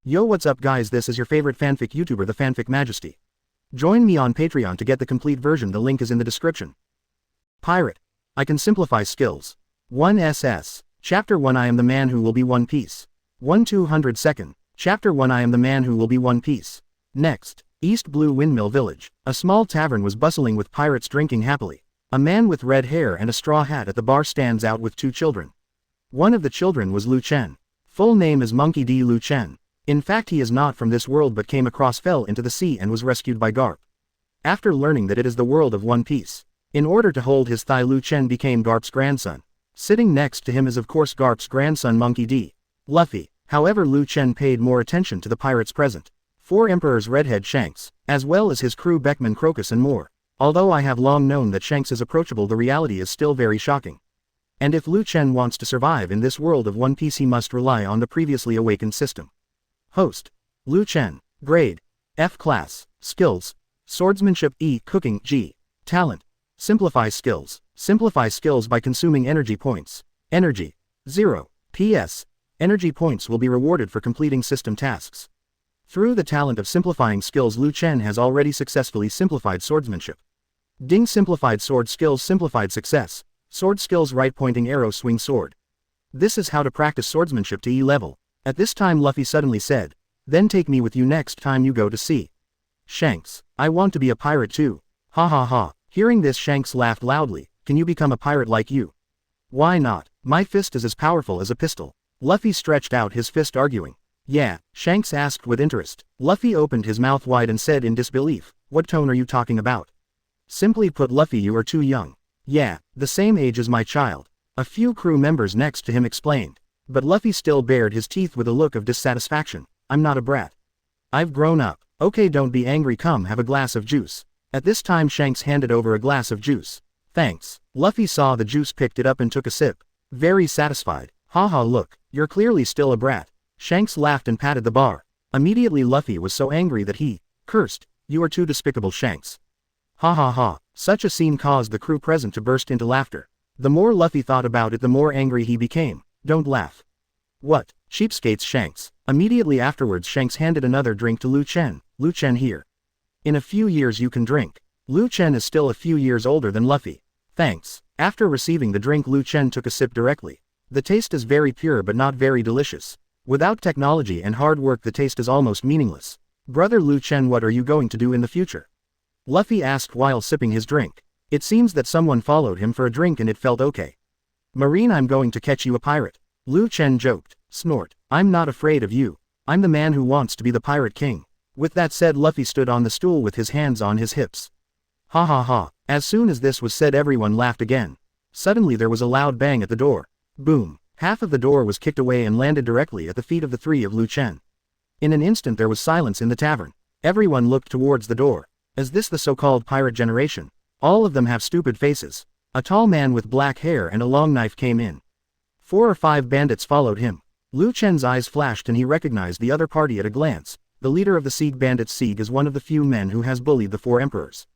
Yo, what's up guys, this is your favorite fanfic YouTuber, the Fanfic Majesty. Join me on Patreon to get the complete version, the link is in the description. Pirate. I can simplify skills. 1SS. Chapter 1 I am the man who will be One Piece. 1/202. Chapter 1 I am the man who will be One Piece. Next. East Blue Windmill Village. A small tavern was bustling with pirates drinking happily. A man with red hair and a straw hat at the bar stands out with two children. One of the children was Lu Chen. Full name is Monkey D. Lu Chen. In fact, he is not from this world but fell into the sea and was rescued by Garp. After learning that it is the world of One Piece, in order to hold his thigh, Lu Chen became Garp's grandson. Sitting next to him is of course Garp's grandson Monkey D. Luffy. However, Lu Chen paid more attention to the pirates present. 4 Emperor's redhead Shanks, as well as his crew Beckman, Crocus and more. Although I have long known that Shanks is approachable, the reality is still very shocking. And if Lu Chen wants to survive in this world of One Piece, he must rely on the previously awakened system. Host. Lu Chen. Grade. F class. Skills. Swordsmanship E. Cooking G. Talent. Simplify skills. Simplify skills by consuming energy points. Energy. 0. PS. Energy points will be rewarded for completing system tasks. Through the talent of simplifying skills, Lu Chen has already successfully simplified swordsmanship. Ding. Simplified sword skills. Simplified success. Sword skills. Right pointing arrow, swing sword. This is how to practice swordsmanship to E level. At this time Luffy suddenly said, "Then take me with you next time you go to sea." Shanks. I want to be a pirate too. Ha ha ha. Hearing this, Shanks laughed loudly. Can you become a pirate like you? Why not? My fist is as powerful as a pistol. Luffy stretched out his fist, arguing. Yeah, Shanks asked with interest. Luffy opened his mouth wide and said in disbelief, "What tone are you talking about?" Simply put, Luffy, you are too young. Yeah, the same age as my child. A few crew members next to him explained. But Luffy still bared his teeth with a look of dissatisfaction. I'm not a brat. I've grown up. Okay, don't be angry, come have a glass of juice. At this time Shanks handed over a glass of juice. Thanks. Luffy saw the juice, picked it up and took a sip. Very satisfied. Haha, look, you're clearly still a brat. Shanks laughed and patted the bar. Immediately Luffy was so angry that he cursed. You are too despicable, Shanks. Ha ha ha. Such a scene caused the crew present to burst into laughter. The more Luffy thought about it, the more angry he became. Don't laugh. What? Cheapskates, Shanks. Immediately afterwards Shanks handed another drink to Lu Chen. Lu Chen, here. In a few years you can drink. Lu Chen is still a few years older than Luffy. Thanks. After receiving the drink, Lu Chen took a sip directly. The taste is very pure but not very delicious. Without technology and hard work the taste is almost meaningless. Brother Lu Chen, what are you going to do in the future? Luffy asked while sipping his drink. It seems that someone followed him for a drink and it felt okay. Marine, I'm going to catch you a pirate. Lu Chen joked. Snort. I'm not afraid of you. I'm the man who wants to be the pirate king. With that said, Luffy stood on the stool with his hands on his hips. Ha ha ha. As soon as this was said, everyone laughed again. Suddenly there was a loud bang at the door. Boom. Half of the door was kicked away and landed directly at the feet of the three of Lu Chen. In an instant there was silence in the tavern. Everyone looked towards the door. Is this the so-called pirate generation? All of them have stupid faces. A tall man with black hair and a long knife came in. 4 or 5 bandits followed him. Lu Chen's eyes flashed and he recognized the other party at a glance. The leader of the Sieg bandits. Sieg is one of the few men who has bullied the 4 emperors.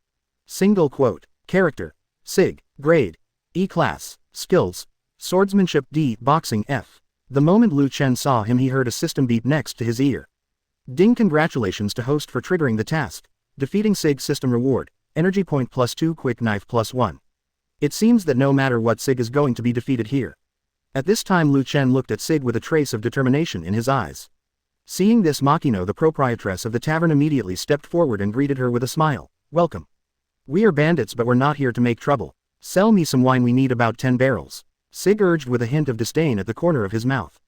Single quote. Character. Sig. Grade. E class. Skills. Swordsmanship D. Boxing F. The moment Lu Chen saw him he heard a system beep next to his ear. Ding. Congratulations to host for triggering the task. Defeating Sig. System reward. Energy point +2, quick knife +1. It seems that no matter what, Sig is going to be defeated here. At this time Lu Chen looked at Sig with a trace of determination in his eyes. Seeing this, Makino, the proprietress of the tavern, immediately stepped forward and greeted her with a smile. Welcome. We are bandits but we're not here to make trouble. Sell me some wine, we need about 10 barrels. Sig urged with a hint of disdain at the corner of his mouth.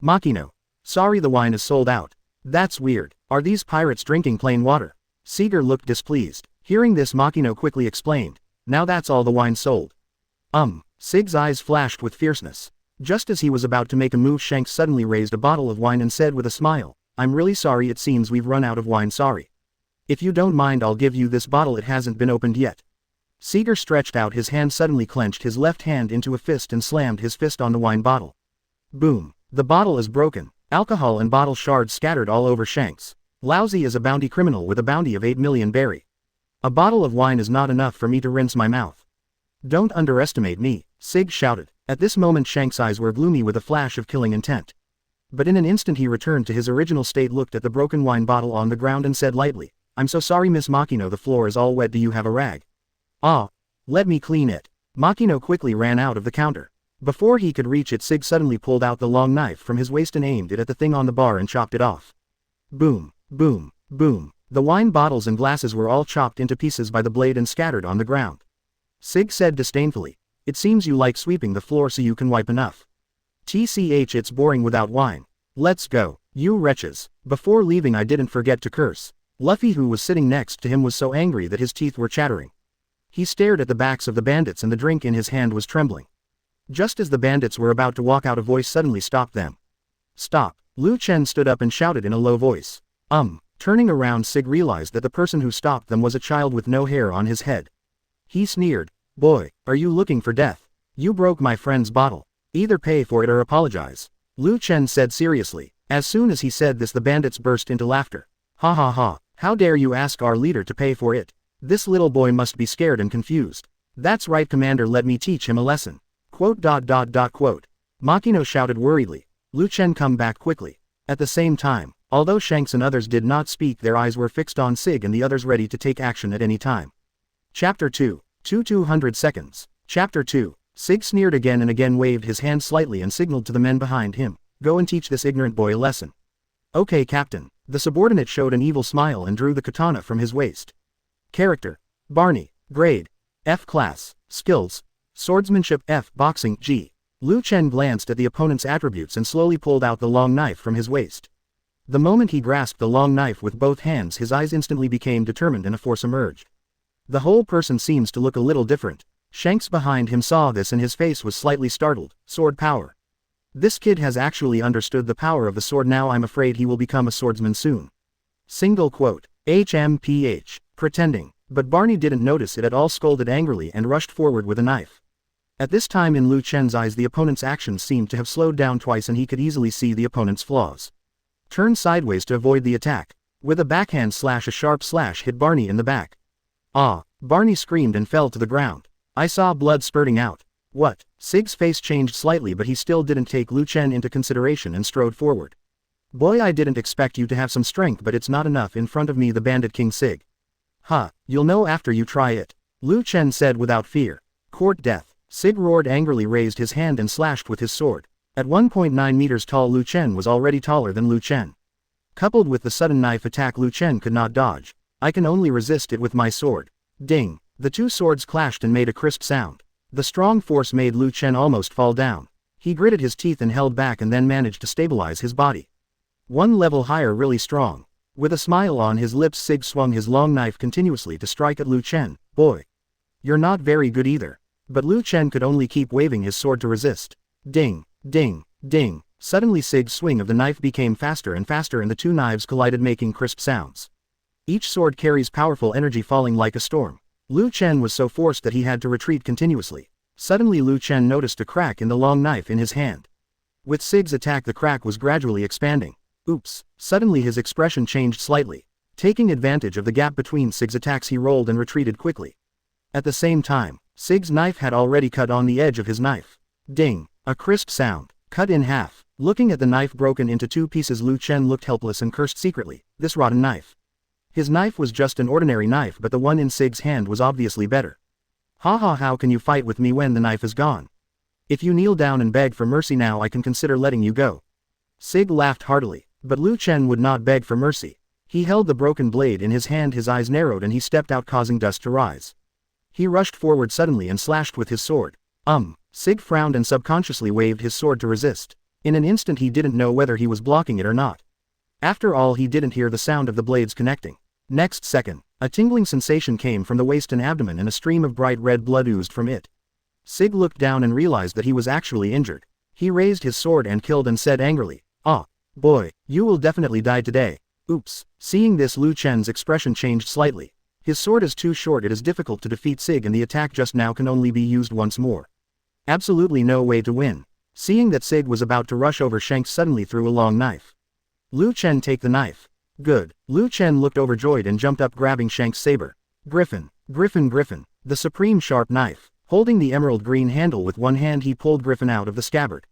Makino. Sorry, the wine is sold out. That's weird. Are these pirates drinking plain water? Seeger looked displeased. Hearing this, Makino quickly explained. Now that's all the wine sold. Sig's eyes flashed with fierceness. Just as he was about to make a move, Shanks suddenly raised a bottle of wine and said with a smile, I'm really sorry, it seems we've run out of wine, sorry. If you don't mind, I'll give you this bottle, it hasn't been opened yet. Seeger stretched out his hand, suddenly clenched his left hand into a fist and slammed his fist on the wine bottle. Boom. The bottle is broken. Alcohol and bottle shards scattered all over Shanks. Lousy is a bounty criminal with a bounty of 8 million berry. A bottle of wine is not enough for me to rinse my mouth. Don't underestimate me, Sig shouted. At this moment Shanks' eyes were gloomy with a flash of killing intent. But in an instant he returned to his original state, looked at the broken wine bottle on the ground and said lightly, "I'm so sorry Miss Makino, the floor is all wet, do you have a rag?" "Ah. Let me clean it." Makino quickly ran out of the counter. Before he could reach it, Sig suddenly pulled out the long knife from his waist and aimed it at the thing on the bar and chopped it off. Boom, boom, boom. The wine bottles and glasses were all chopped into pieces by the blade and scattered on the ground. Sig said disdainfully, "It seems you like sweeping the floor so you can wipe enough. TCH, it's boring without wine. Let's go, you wretches." Before leaving I didn't forget to curse. Luffy, who was sitting next to him, was so angry that his teeth were chattering. He stared at the backs of the bandits and the drink in his hand was trembling. Just as the bandits were about to walk out, a voice suddenly stopped them. "Stop." Lu Chen stood up and shouted in a low voice. Turning around, Sig realized that the person who stopped them was a child with no hair on his head. He sneered, "Boy, are you looking for death? You broke my friend's bottle. Either pay for it or apologize," Lu Chen said seriously. As soon as he said this, the bandits burst into laughter. "Ha ha ha, how dare you ask our leader to pay for it? This little boy must be scared and confused. That's right, Commander, let me teach him a lesson." Makino shouted worriedly. Lu Chen, come back quickly. At the same time, although Shanks and others did not speak, their eyes were fixed on Sig and the others, ready to take action at any time. Chapter 2. 200 seconds. Chapter 2. Sig sneered again and again, waved his hand slightly and signaled to the men behind him, "Go and teach this ignorant boy a lesson." "Okay, Captain." The subordinate showed an evil smile and drew the katana from his waist. Character: Barney. Grade: F class. Skills: Swordsmanship F, Boxing G. Lu Chen glanced at the opponent's attributes and slowly pulled out the long knife from his waist. The moment he grasped the long knife with both hands, his eyes instantly became determined and a force emerged. The whole person seems to look a little different. Shanks behind him saw this and his face was slightly startled. Sword power. This kid has actually understood the power of the sword now. I'm afraid he will become a swordsman soon. Single quote. HMPH. Pretending. But Barney didn't notice it at all, scolded angrily and rushed forward with a knife. At this time, in Lu Chen's eyes, the opponent's actions seemed to have slowed down twice and he could easily see the opponent's flaws. Turned sideways to avoid the attack. With a backhand slash, a sharp slash hit Barney in the back. "Ah!" Barney screamed and fell to the ground. "I saw blood spurting out." "What?" Sig's face changed slightly, but he still didn't take Lu Chen into consideration and strode forward. "Boy, I didn't expect you to have some strength, but it's not enough in front of me, the Bandit King Sig." "Huh, you'll know after you try it," Lu Chen said without fear. "Court death." Sig roared angrily, raised his hand and slashed with his sword. At 1.9 meters tall, Lu Chen was already taller than Lu Chen. Coupled with the sudden knife attack, Lu Chen could not dodge. "I can only resist it with my sword." Ding! The two swords clashed and made a crisp sound. The strong force made Lu Chen almost fall down. He gritted his teeth and held back and then managed to stabilize his body. One level higher, really strong. With a smile on his lips, Sig swung his long knife continuously to strike at Lu Chen. "Boy, you're not very good either." But Lu Chen could only keep waving his sword to resist. Ding! Ding! Ding! Suddenly Sig's swing of the knife became faster and faster and the two knives collided, making crisp sounds. Each sword carries powerful energy falling like a storm. Lu Chen was so forced that he had to retreat continuously. Suddenly Lu Chen noticed a crack in the long knife in his hand. With Sig's attack, the crack was gradually expanding. Oops! Suddenly his expression changed slightly. Taking advantage of the gap between Sig's attacks, he rolled and retreated quickly. At the same time, Sig's knife had already cut on the edge of his knife. Ding! A crisp sound. Cut in half. Looking at the knife broken into two pieces, Lu Chen looked helpless and cursed secretly. This rotten knife. His knife was just an ordinary knife, but the one in Sig's hand was obviously better. "Ha ha, how can you fight with me when the knife is gone? If you kneel down and beg for mercy now, I can consider letting you go." Sig laughed heartily, but Lu Chen would not beg for mercy. He held the broken blade in his hand, his eyes narrowed and he stepped out, causing dust to rise. He rushed forward suddenly and slashed with his sword. Sig frowned and subconsciously waved his sword to resist. In an instant he didn't know whether he was blocking it or not. After all, he didn't hear the sound of the blades connecting. Next second, a tingling sensation came from the waist and abdomen and a stream of bright red blood oozed from it. Sig looked down and realized that he was actually injured. He raised his sword and killed and said angrily, "Ah, boy, you will definitely die today." Oops! Seeing this, Lu Chen's expression changed slightly. His sword is too short, it is difficult to defeat Sig, and the attack just now can only be used once more. Absolutely no way to win. Seeing that Sig was about to rush over, Shanks suddenly threw a long knife. "Lu Chen, take the knife." "Good." Lu Chen looked overjoyed and jumped up, grabbing Shanks' saber. Griffin. The supreme sharp knife. Holding the emerald green handle with one hand, he pulled Griffin out of the scabbard.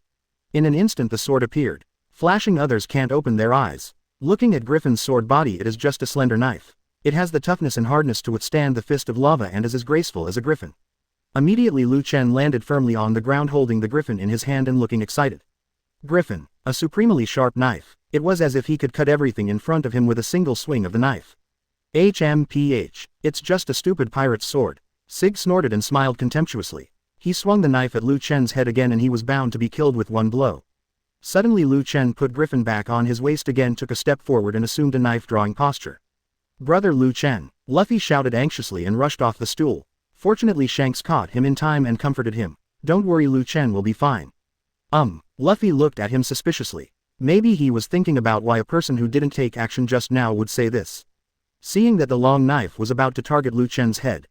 In an instant the sword appeared. Flashing others can't open their eyes. Looking at Griffin's sword body, it is just a slender knife. It has the toughness and hardness to withstand the fist of lava and is as graceful as a griffin. Immediately Lu Chen landed firmly on the ground holding the griffin in his hand and looking excited. Griffin, a supremely sharp knife. It was as if he could cut everything in front of him with a single swing of the knife. HMPH, it's just a stupid pirate's sword. Sig snorted and smiled contemptuously. He swung the knife at Lu Chen's head again and he was bound to be killed with one blow. Suddenly Lu Chen put Griffin back on his waist again, took a step forward and assumed a knife-drawing posture. "Brother Lu Chen," Luffy shouted anxiously and rushed off the stool. Fortunately Shanks caught him in time and comforted him. "Don't worry, Lu Chen will be fine." Luffy looked at him suspiciously. Maybe he was thinking about why a person who didn't take action just now would say this. Seeing that the long knife was about to target Lu Chen's head.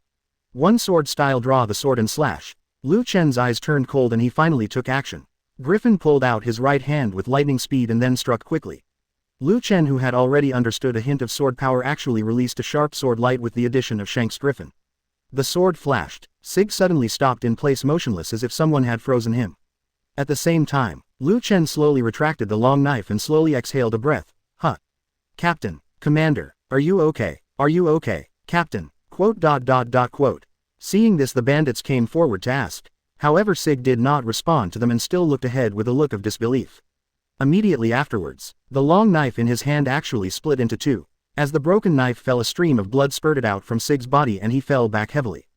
One sword style, draw the sword and slash. Lu Chen's eyes turned cold and he finally took action. Griffin pulled out his right hand with lightning speed and then struck quickly. Lu Chen, who had already understood a hint of sword power, actually released a sharp sword light with the addition of Shanks' Griffin. The sword flashed. Sig suddenly stopped in place motionless as if someone had frozen him. At the same time, Lu Chen slowly retracted the long knife and slowly exhaled a breath. "Huh. Captain, Commander, are you okay? Are you okay, Captain?" Seeing this, the bandits came forward to ask. However, Sig did not respond to them and still looked ahead with a look of disbelief. Immediately afterwards, the long knife in his hand actually split into two. As the broken knife fell, a stream of blood spurted out from Sig's body and he fell back heavily.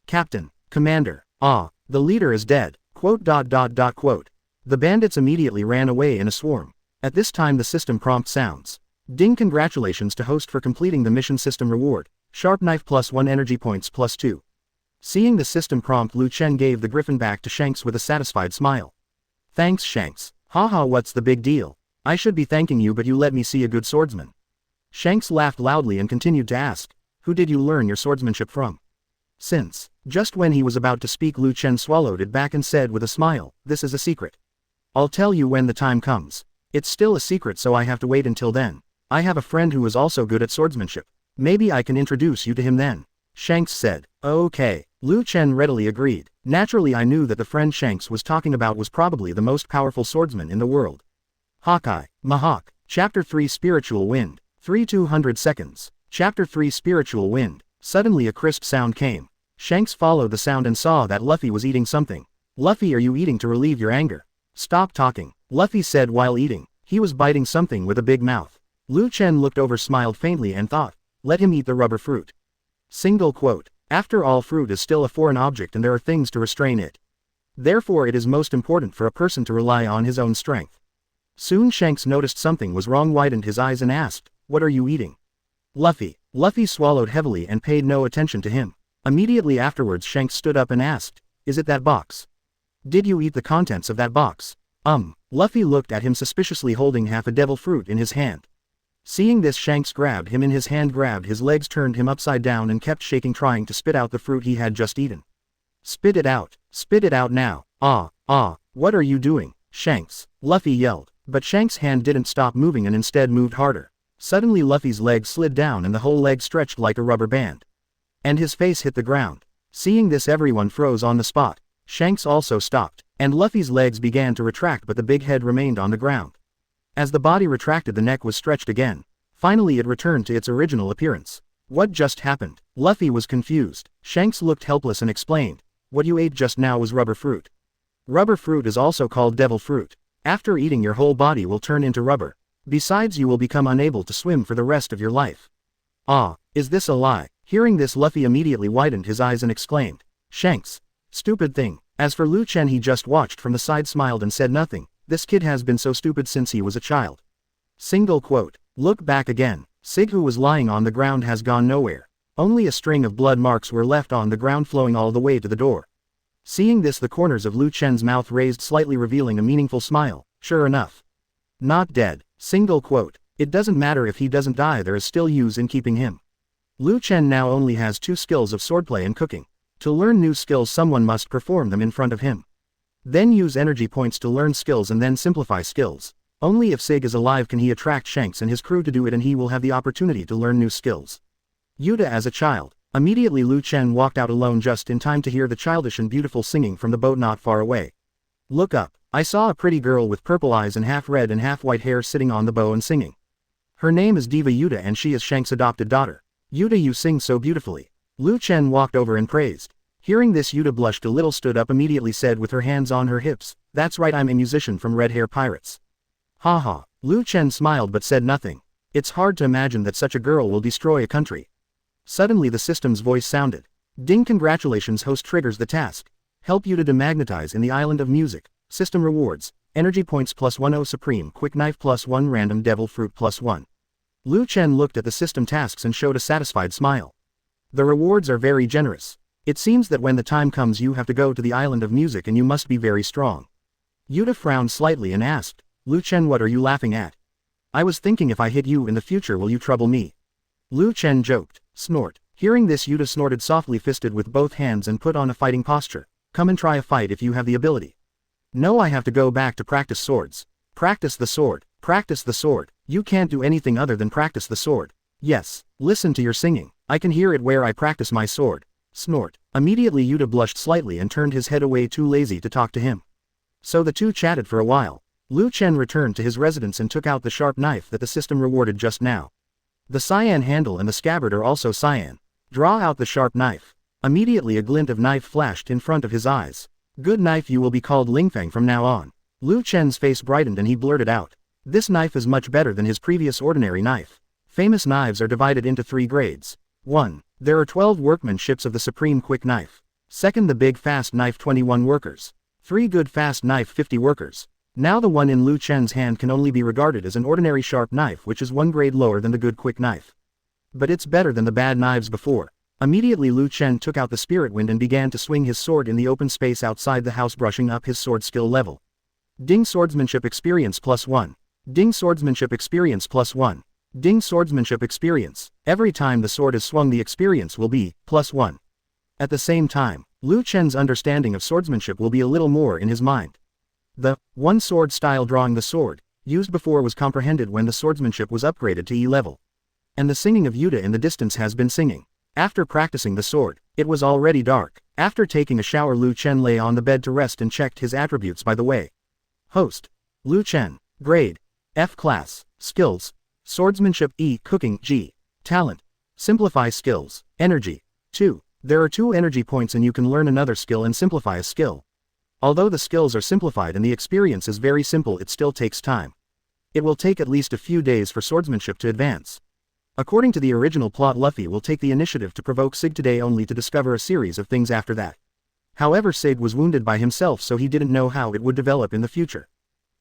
"Captain, Commander, the leader is dead." The bandits immediately ran away in a swarm. At this time the system prompt sounds. "Ding, congratulations to host for completing the mission system reward. Sharp knife +1 energy points +2. Seeing the system prompt, Lu Chen gave the griffin back to Shanks with a satisfied smile. "Thanks, Shanks. Haha, what's the big deal? I should be thanking you, but you let me see a good swordsman." Shanks laughed loudly and continued to ask, "Who did you learn your swordsmanship from?" Since, just when he was about to speak, Lu Chen swallowed it back and said with a smile, "This is a secret. I'll tell you when the time comes. It's still a secret, so I have to wait until then. I have a friend who is also good at swordsmanship. Maybe I can introduce you to him then." Shanks said. "Okay." Lu Chen readily agreed. Naturally, I knew that the friend Shanks was talking about was probably the most powerful swordsman in the world. Hawkeye, Mahawk, Chapter 3 Spiritual Wind. 200 seconds. Chapter 3 Spiritual Wind. Suddenly a crisp sound came. Shanks followed the sound and saw that Luffy was eating something. "Luffy, are you eating to relieve your anger?" "Stop talking," Luffy said while eating. He was biting something with a big mouth. Lu Chen looked over, smiled faintly and thought, "Let him eat the rubber fruit." Single quote. After all, fruit is still a foreign object and there are things to restrain it. Therefore it is most important for a person to rely on his own strength. Soon Shanks noticed something was wrong, widened his eyes and asked, "What are you eating?" "Luffy." Luffy swallowed heavily and paid no attention to him. Immediately afterwards Shanks stood up and asked, "Is it that box? Did you eat the contents of that box?" Luffy looked at him suspiciously, holding half a devil fruit in his hand. Seeing this, Shanks grabbed him in his hand, grabbed his legs, turned him upside down and kept shaking, trying to spit out the fruit he had just eaten. "Spit it out. Spit it out now." What are you doing, Shanks?" Luffy yelled. But Shanks' hand didn't stop moving and instead moved harder. Suddenly Luffy's leg slid down and the whole leg stretched like a rubber band. And his face hit the ground. Seeing this, everyone froze on the spot. Shanks also stopped, and Luffy's legs began to retract, but the big head remained on the ground. As the body retracted, the neck was stretched again. Finally it returned to its original appearance. What just happened? Luffy was confused. Shanks looked helpless and explained, "What you ate just now was rubber fruit. Rubber fruit is also called devil fruit. After eating, your whole body will turn into rubber. Besides, you will become unable to swim for the rest of your life." Is this a lie? Hearing this, Luffy immediately widened his eyes and exclaimed, "Shanks, stupid thing." As for Lu Chen, he just watched from the side, smiled and said nothing. This kid has been so stupid since he was a child. Single quote. Look back again. Sig, who was lying on the ground, has gone nowhere. Only a string of blood marks were left on the ground, flowing all the way to the door. Seeing this, the corners of Lu Chen's mouth raised slightly, revealing a meaningful smile. Sure enough. Not dead. Single quote. It doesn't matter if he doesn't die, there is still use in keeping him. Lu Chen now only has 2 skills of swordplay and cooking. To learn new skills, someone must perform them in front of him. Then use energy points to learn skills and then simplify skills. Only if Sig is alive can he attract Shanks and his crew to do it, and he will have the opportunity to learn new skills. Yuta as a child. Immediately Lu Chen walked out alone just in time to hear the childish and beautiful singing from the boat not far away. "Look up, I saw a pretty girl with purple eyes and half red and half white hair sitting on the bow and singing. Her name is Diva Yuta and she is Shanks' adopted daughter. Yuta, you sing so beautifully. Lu Chen walked over and praised. Hearing this, Yuta blushed a little, stood up immediately, said with her hands on her hips, "That's right, I'm a musician from Red Hair Pirates." Ha ha. Lu Chen smiled but said nothing. It's hard to imagine that such a girl will destroy a country. Suddenly the system's voice sounded. Ding, congratulations, host triggers the task. Help Yuta demagnetize in the island of music. System rewards. Energy points +10 supreme quick knife +1 random devil fruit +1. Lu Chen looked at the system tasks and showed a satisfied smile. The rewards are very generous. It seems that when the time comes you have to go to the island of music and you must be very strong. Yuta frowned slightly and asked, Lu Chen, what are you laughing at? I was thinking if I hit you in the future will you trouble me? Lu Chen joked. Snort. Hearing this, Yuta snorted softly, fisted with both hands and put on a fighting posture. Come and try a fight if you have the ability. No, I have to go back to practice swords. Practice the sword. Practice the sword. You can't do anything other than practice the sword. Yes, listen to your singing. I can hear it where I practice my sword. Snort. Immediately Yuta blushed slightly and turned his head away, too lazy to talk to him. So the two chatted for a while. Lu Chen returned to his residence and took out the sharp knife that the system rewarded just now. The cyan handle and the scabbard are also cyan. Draw out the sharp knife. Immediately a glint of knife flashed in front of his eyes. Good knife, you will be called Lingfeng from now on. Lu Chen's face brightened and he blurted out. This knife is much better than his previous ordinary knife. Famous knives are divided into 3 grades. 1. There are 12 workmanships of the supreme quick knife. 2nd, the big fast knife, 21 workers. 3, good fast knife, 50 workers. Now the one in Lu Chen's hand can only be regarded as an ordinary sharp knife, which is 1 grade lower than the good quick knife. But it's better than the bad knives before. Immediately Lu Chen took out the spirit wind and began to swing his sword in the open space outside the house, brushing up his sword skill level. Ding, swordsmanship experience +1. Ding, swordsmanship experience +1. Ding, swordsmanship experience. Every time the sword is swung the experience will be +1. At the same time, Lu Chen's understanding of swordsmanship will be a little more in his mind. The one sword style drawing the sword used before was comprehended when the swordsmanship was upgraded to E level. And the singing of Yuta in the distance has been singing. After practicing the sword, it was already dark. After taking a shower, Lu Chen lay on the bed to rest and checked his attributes by the way. Host. Lu Chen. Grade. F class. Skills. Swordsmanship E. Cooking G. Talent. Simplify skills. Energy. 2. There are 2 energy points and you can learn another skill and simplify a skill. Although the skills are simplified and the experience is very simple, it still takes time. It will take at least a few days for swordsmanship to advance. According to the original plot, Luffy will take the initiative to provoke Sig today only to discover a series of things after that. However, Sig was wounded by himself, so he didn't know how it would develop in the future.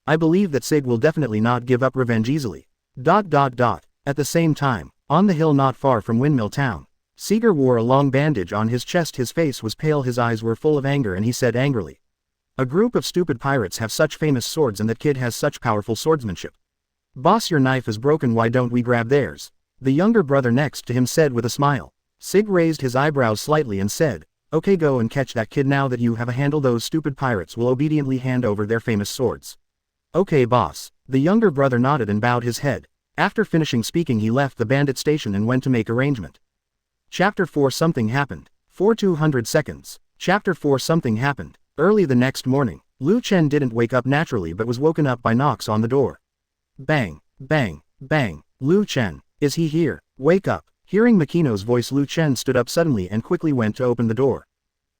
I believe that Sig will definitely not give up revenge easily. At the same time, on the hill not far from Windmill Town, Seeger wore a long bandage on his chest. His face was pale, his eyes were full of anger, and he said angrily, "A group of stupid pirates have such famous swords and that kid has such powerful swordsmanship. Boss, your knife is broken, why don't we grab theirs?" The younger brother next to him said with a smile. Sig raised his eyebrows slightly and said, "Okay, go and catch that kid. Now that you have a handle, those stupid pirates will obediently hand over their famous swords." "Okay, boss." The younger brother nodded and bowed his head. After finishing speaking, he left the bandit station and went to make arrangement. Chapter 4. Something happened. For 200 seconds. Chapter 4. Something happened. Early the next morning, Lu Chen didn't wake up naturally but was woken up by knocks on the door. Bang, bang, bang. Lu Chen. Is he here? Wake up. Hearing Makino's voice, Lu Chen stood up suddenly and quickly went to open the door.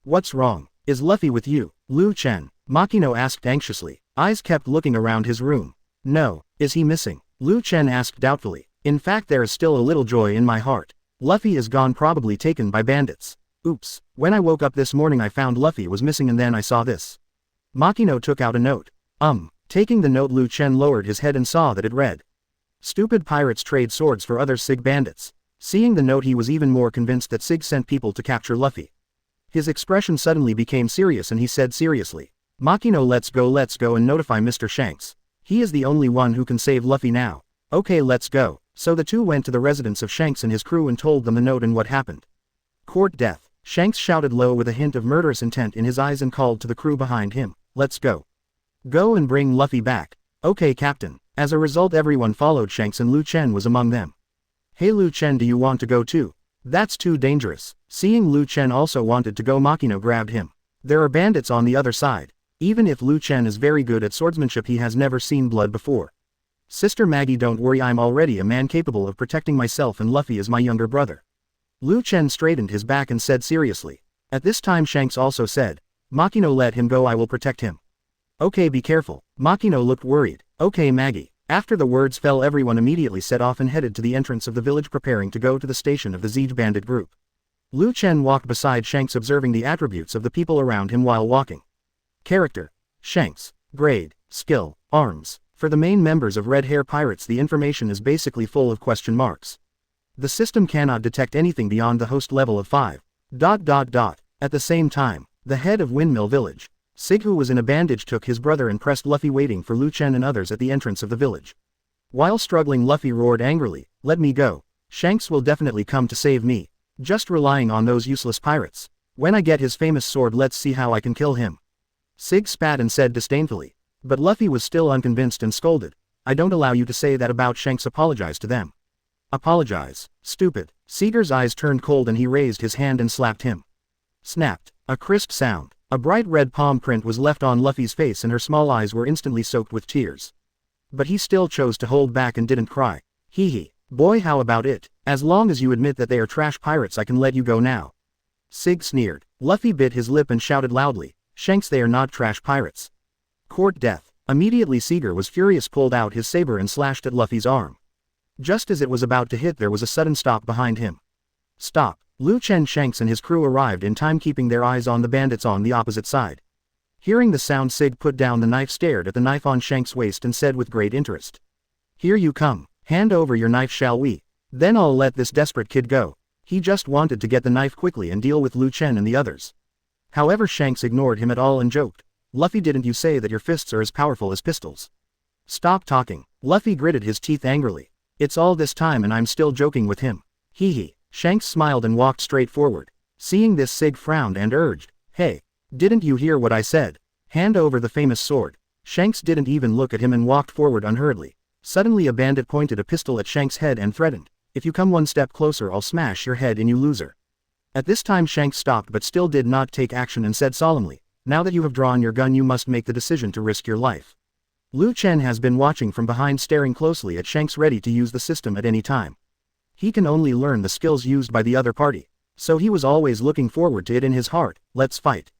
What's wrong? Is Luffy with you? Lu Chen. Makino asked anxiously. Eyes kept looking around his room. No. Is he missing? Lu Chen asked doubtfully. In fact, there is still a little joy in my heart. Luffy is gone, probably taken by bandits. Oops. When I woke up this morning I found Luffy was missing and then I saw this. Makino took out a note. Taking the note, Lu Chen lowered his head and saw that it read, "Stupid pirates trade swords for other Sig bandits." Seeing the note, he was even more convinced that Sig sent people to capture Luffy. His expression suddenly became serious and he said seriously, "Makino, let's go and notify Mr. Shanks. He is the only one who can save Luffy now." "Okay, let's go." So the two went to the residence of Shanks and his crew and told them the note and what happened. Court death. Shanks shouted low with a hint of murderous intent in his eyes and called to the crew behind him, "Let's go. Go and bring Luffy back." "Okay, Captain." As a result, everyone followed Shanks and Lu Chen was among them. "Hey Lu Chen, do you want to go too?" "That's too dangerous." Seeing Lu Chen also wanted to go, Makino grabbed him. "There are bandits on the other side. Even if Lu Chen is very good at swordsmanship, he has never seen blood before. Sister Maggie, don't worry, I'm already a man capable of protecting myself and Luffy is my younger brother. Lu Chen straightened his back and said seriously. At this time Shanks also said, Makino, let him go, I will protect him. Okay, be careful. Makino looked worried. Okay, Maggie. After the words fell, everyone immediately set off and headed to the entrance of the village, preparing to go to the station of the Siege bandit group. Lu Chen walked beside Shanks, observing the attributes of the people around him while walking. Character: Shanks. Grade: Skill, Arms. For the main members of Red Hair Pirates, the information is basically full of question marks. The system cannot detect anything beyond the host level of 5. At the same time, the head of Windmill Village, Sig, who was in a bandage, took his brother and pressed Luffy, waiting for Lu Chen and others at the entrance of the village. While struggling, Luffy roared angrily, let me go. Shanks will definitely come to save me. Just relying on those useless pirates. When I get his famous sword, let's see how I can kill him. Sig spat and said disdainfully. But Luffy was still unconvinced and scolded. I don't allow you to say that about Shanks. Apologize to them. Apologize, stupid. Seeger's eyes turned cold and he raised his hand and slapped him. Snapped. A crisp sound. A bright red palm print was left on Luffy's face and her small eyes were instantly soaked with tears. But he still chose to hold back and didn't cry. Hee hee. Boy, how about it? As long as you admit that they are trash pirates, I can let you go now. Sig sneered. Luffy bit his lip and shouted loudly, Shanks, they are not trash pirates. Court death. Immediately Seeger was furious, pulled out his saber and slashed at Luffy's arm. Just as it was about to hit, there was a sudden stop behind him. Stop. Lu Chen, Shanks and his crew arrived in time, keeping their eyes on the bandits on the opposite side. Hearing the sound, Sig put down the knife, stared at the knife on Shanks' waist and said with great interest. Here you come. Hand over your knife, shall we? Then I'll let this desperate kid go. He just wanted to get the knife quickly and deal with Lu Chen and the others. However, Shanks ignored him at all and joked. Luffy, didn't you say that your fists are as powerful as pistols? Stop talking. Luffy gritted his teeth angrily. It's all this time and I'm still joking with him. Hee hee. Shanks smiled and walked straight forward. Seeing this, Sig frowned and urged, hey, didn't you hear what I said? Hand over the famous sword. Shanks didn't even look at him and walked forward unhurriedly. Suddenly a bandit pointed a pistol at Shanks' head and threatened, if you come one step closer, I'll smash your head in, you loser. At this time Shanks stopped but still did not take action and said solemnly, now that you have drawn your gun, you must make the decision to risk your life. Lu Chen has been watching from behind, staring closely at Shanks, ready to use the system at any time. He can only learn the skills used by the other party, so he was always looking forward to it in his heart. Let's fight.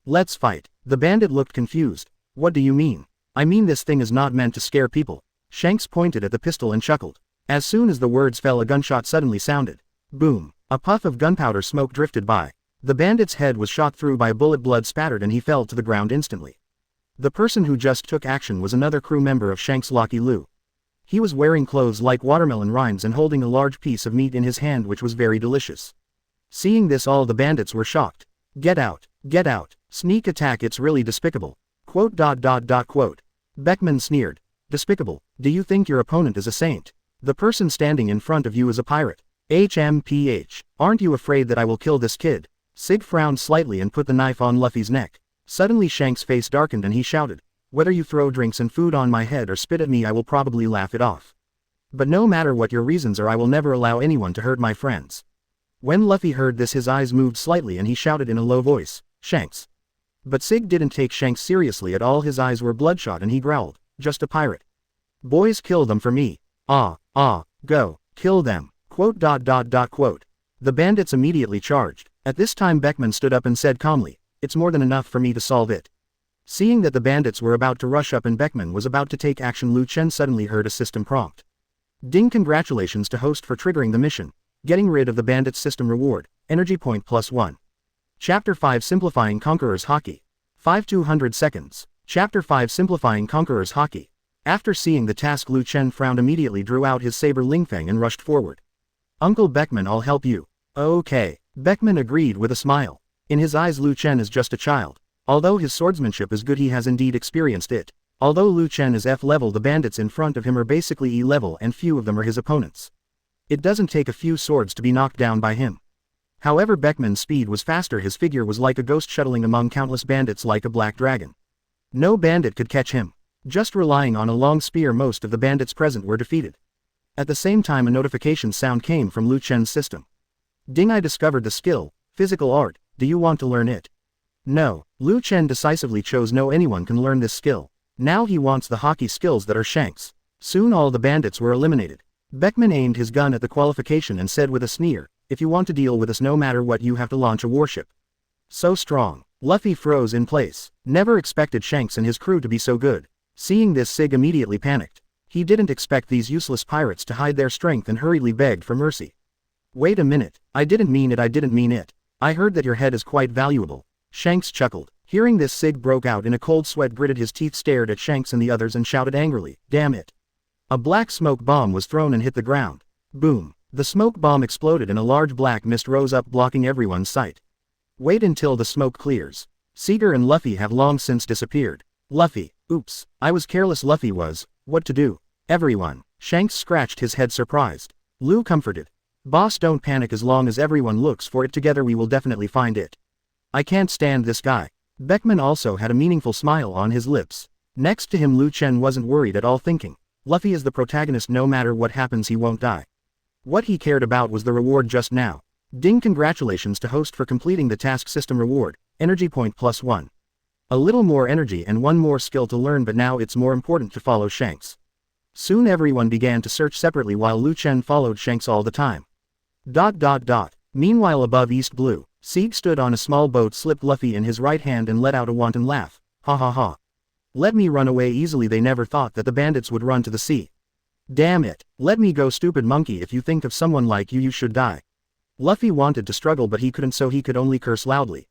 Let's fight. The bandit looked confused. What do you mean? I mean, this thing is not meant to scare people. Shanks pointed at the pistol and chuckled. As soon as the words fell, a gunshot suddenly sounded. Boom. A puff of gunpowder smoke drifted by. The bandit's head was shot through by a bullet, blood spattered and he fell to the ground instantly. The person who just took action was another crew member of Shanks, Lucky Lu. He was wearing clothes like watermelon rinds and holding a large piece of meat in his hand, which was very delicious. Seeing this, all the bandits were shocked. Get out, get out, sneak attack, it's really despicable. Quote. Beckman sneered. Despicable, do you think your opponent is a saint? The person standing in front of you is a pirate. HMPH, aren't you afraid that I will kill this kid? Sig frowned slightly and put the knife on Luffy's neck. Suddenly Shanks' face darkened and he shouted, whether you throw drinks and food on my head or spit at me, I will probably laugh it off. But no matter what your reasons are, I will never allow anyone to hurt my friends. When Luffy heard this, his eyes moved slightly and he shouted in a low voice, Shanks. But Sig didn't take Shanks seriously at all. His eyes were bloodshot and he growled, just a pirate. Boys, kill them for me. Go, kill them. Quote. The bandits immediately charged. At this time Beckman stood up and said calmly, it's more than enough for me to solve it. Seeing that the bandits were about to rush up and Beckman was about to take action, Lu Chen suddenly heard a system prompt. Ding, congratulations to host for triggering the mission. Getting rid of the bandits system reward, energy point +1. Chapter 5, Simplifying Conqueror's Hockey. 200 seconds. Chapter 5, Simplifying Conqueror's Hockey. After seeing the task, Lu Chen frowned, immediately drew out his saber Lingfeng and rushed forward. Uncle Beckman, I'll help you. Okay. Beckman agreed with a smile. In his eyes, Lu Chen is just a child. Although his swordsmanship is good, he has indeed experienced it. Although Lu Chen is F level, the bandits in front of him are basically E level and few of them are his opponents. It doesn't take a few swords to be knocked down by him. However, Beckman's speed was faster. His figure was like a ghost, shuttling among countless bandits like a black dragon. No bandit could catch him. Just relying on a long spear, most of the bandits present were defeated. At the same time, a notification sound came from Lu Chen's system. Ding, I discovered the skill, physical art. Do you want to learn it? No. Lu Chen decisively chose no anyone can learn this skill. Now he wants the hockey skills that are Shanks. Soon all the bandits were eliminated. Beckman aimed his gun at the qualification and said with a sneer, "If you want to deal with us no matter what you have to launch a warship." So strong. Luffy froze in place. Never expected Shanks and his crew to be so good. Seeing this, Sig immediately panicked. He didn't expect these useless pirates to hide their strength and hurriedly begged for mercy. "Wait a minute, I didn't mean it. I heard that your head is quite valuable." Shanks chuckled. Hearing this, Sig broke out in a cold sweat, gritted his teeth, stared at Shanks and the others and shouted angrily, "Damn it." A black smoke bomb was thrown and hit the ground. Boom. The smoke bomb exploded and a large black mist rose up, blocking everyone's sight. "Wait until the smoke clears." Seeger and Luffy have long since disappeared. Luffy, "Oops, I was careless." Luffy was, "What to do?" "Everyone." Shanks scratched his head, surprised. Lu comforted. "Boss, don't panic, as long as everyone looks for it together we will definitely find it." "I can't stand this guy." Beckman also had a meaningful smile on his lips. Next to him, Lu Chen wasn't worried at all, thinking, "Luffy is the protagonist, no matter what happens he won't die." What he cared about was the reward just now. Ding, congratulations to host for completing the task system reward, energy point +1. A little more energy and one more skill to learn, but now it's more important to follow Shanks. Soon everyone began to search separately while Lu Chen followed Shanks all the time. ... Meanwhile above East Blue, Sieg stood on a small boat, slipped Luffy in his right hand and let out a wanton laugh. "Ha ha ha. Let me run away easily. They never thought that the bandits would run to the sea. Damn it, let me go, stupid monkey. If you think of someone like you should die." Luffy wanted to struggle but he couldn't, so he could only curse loudly.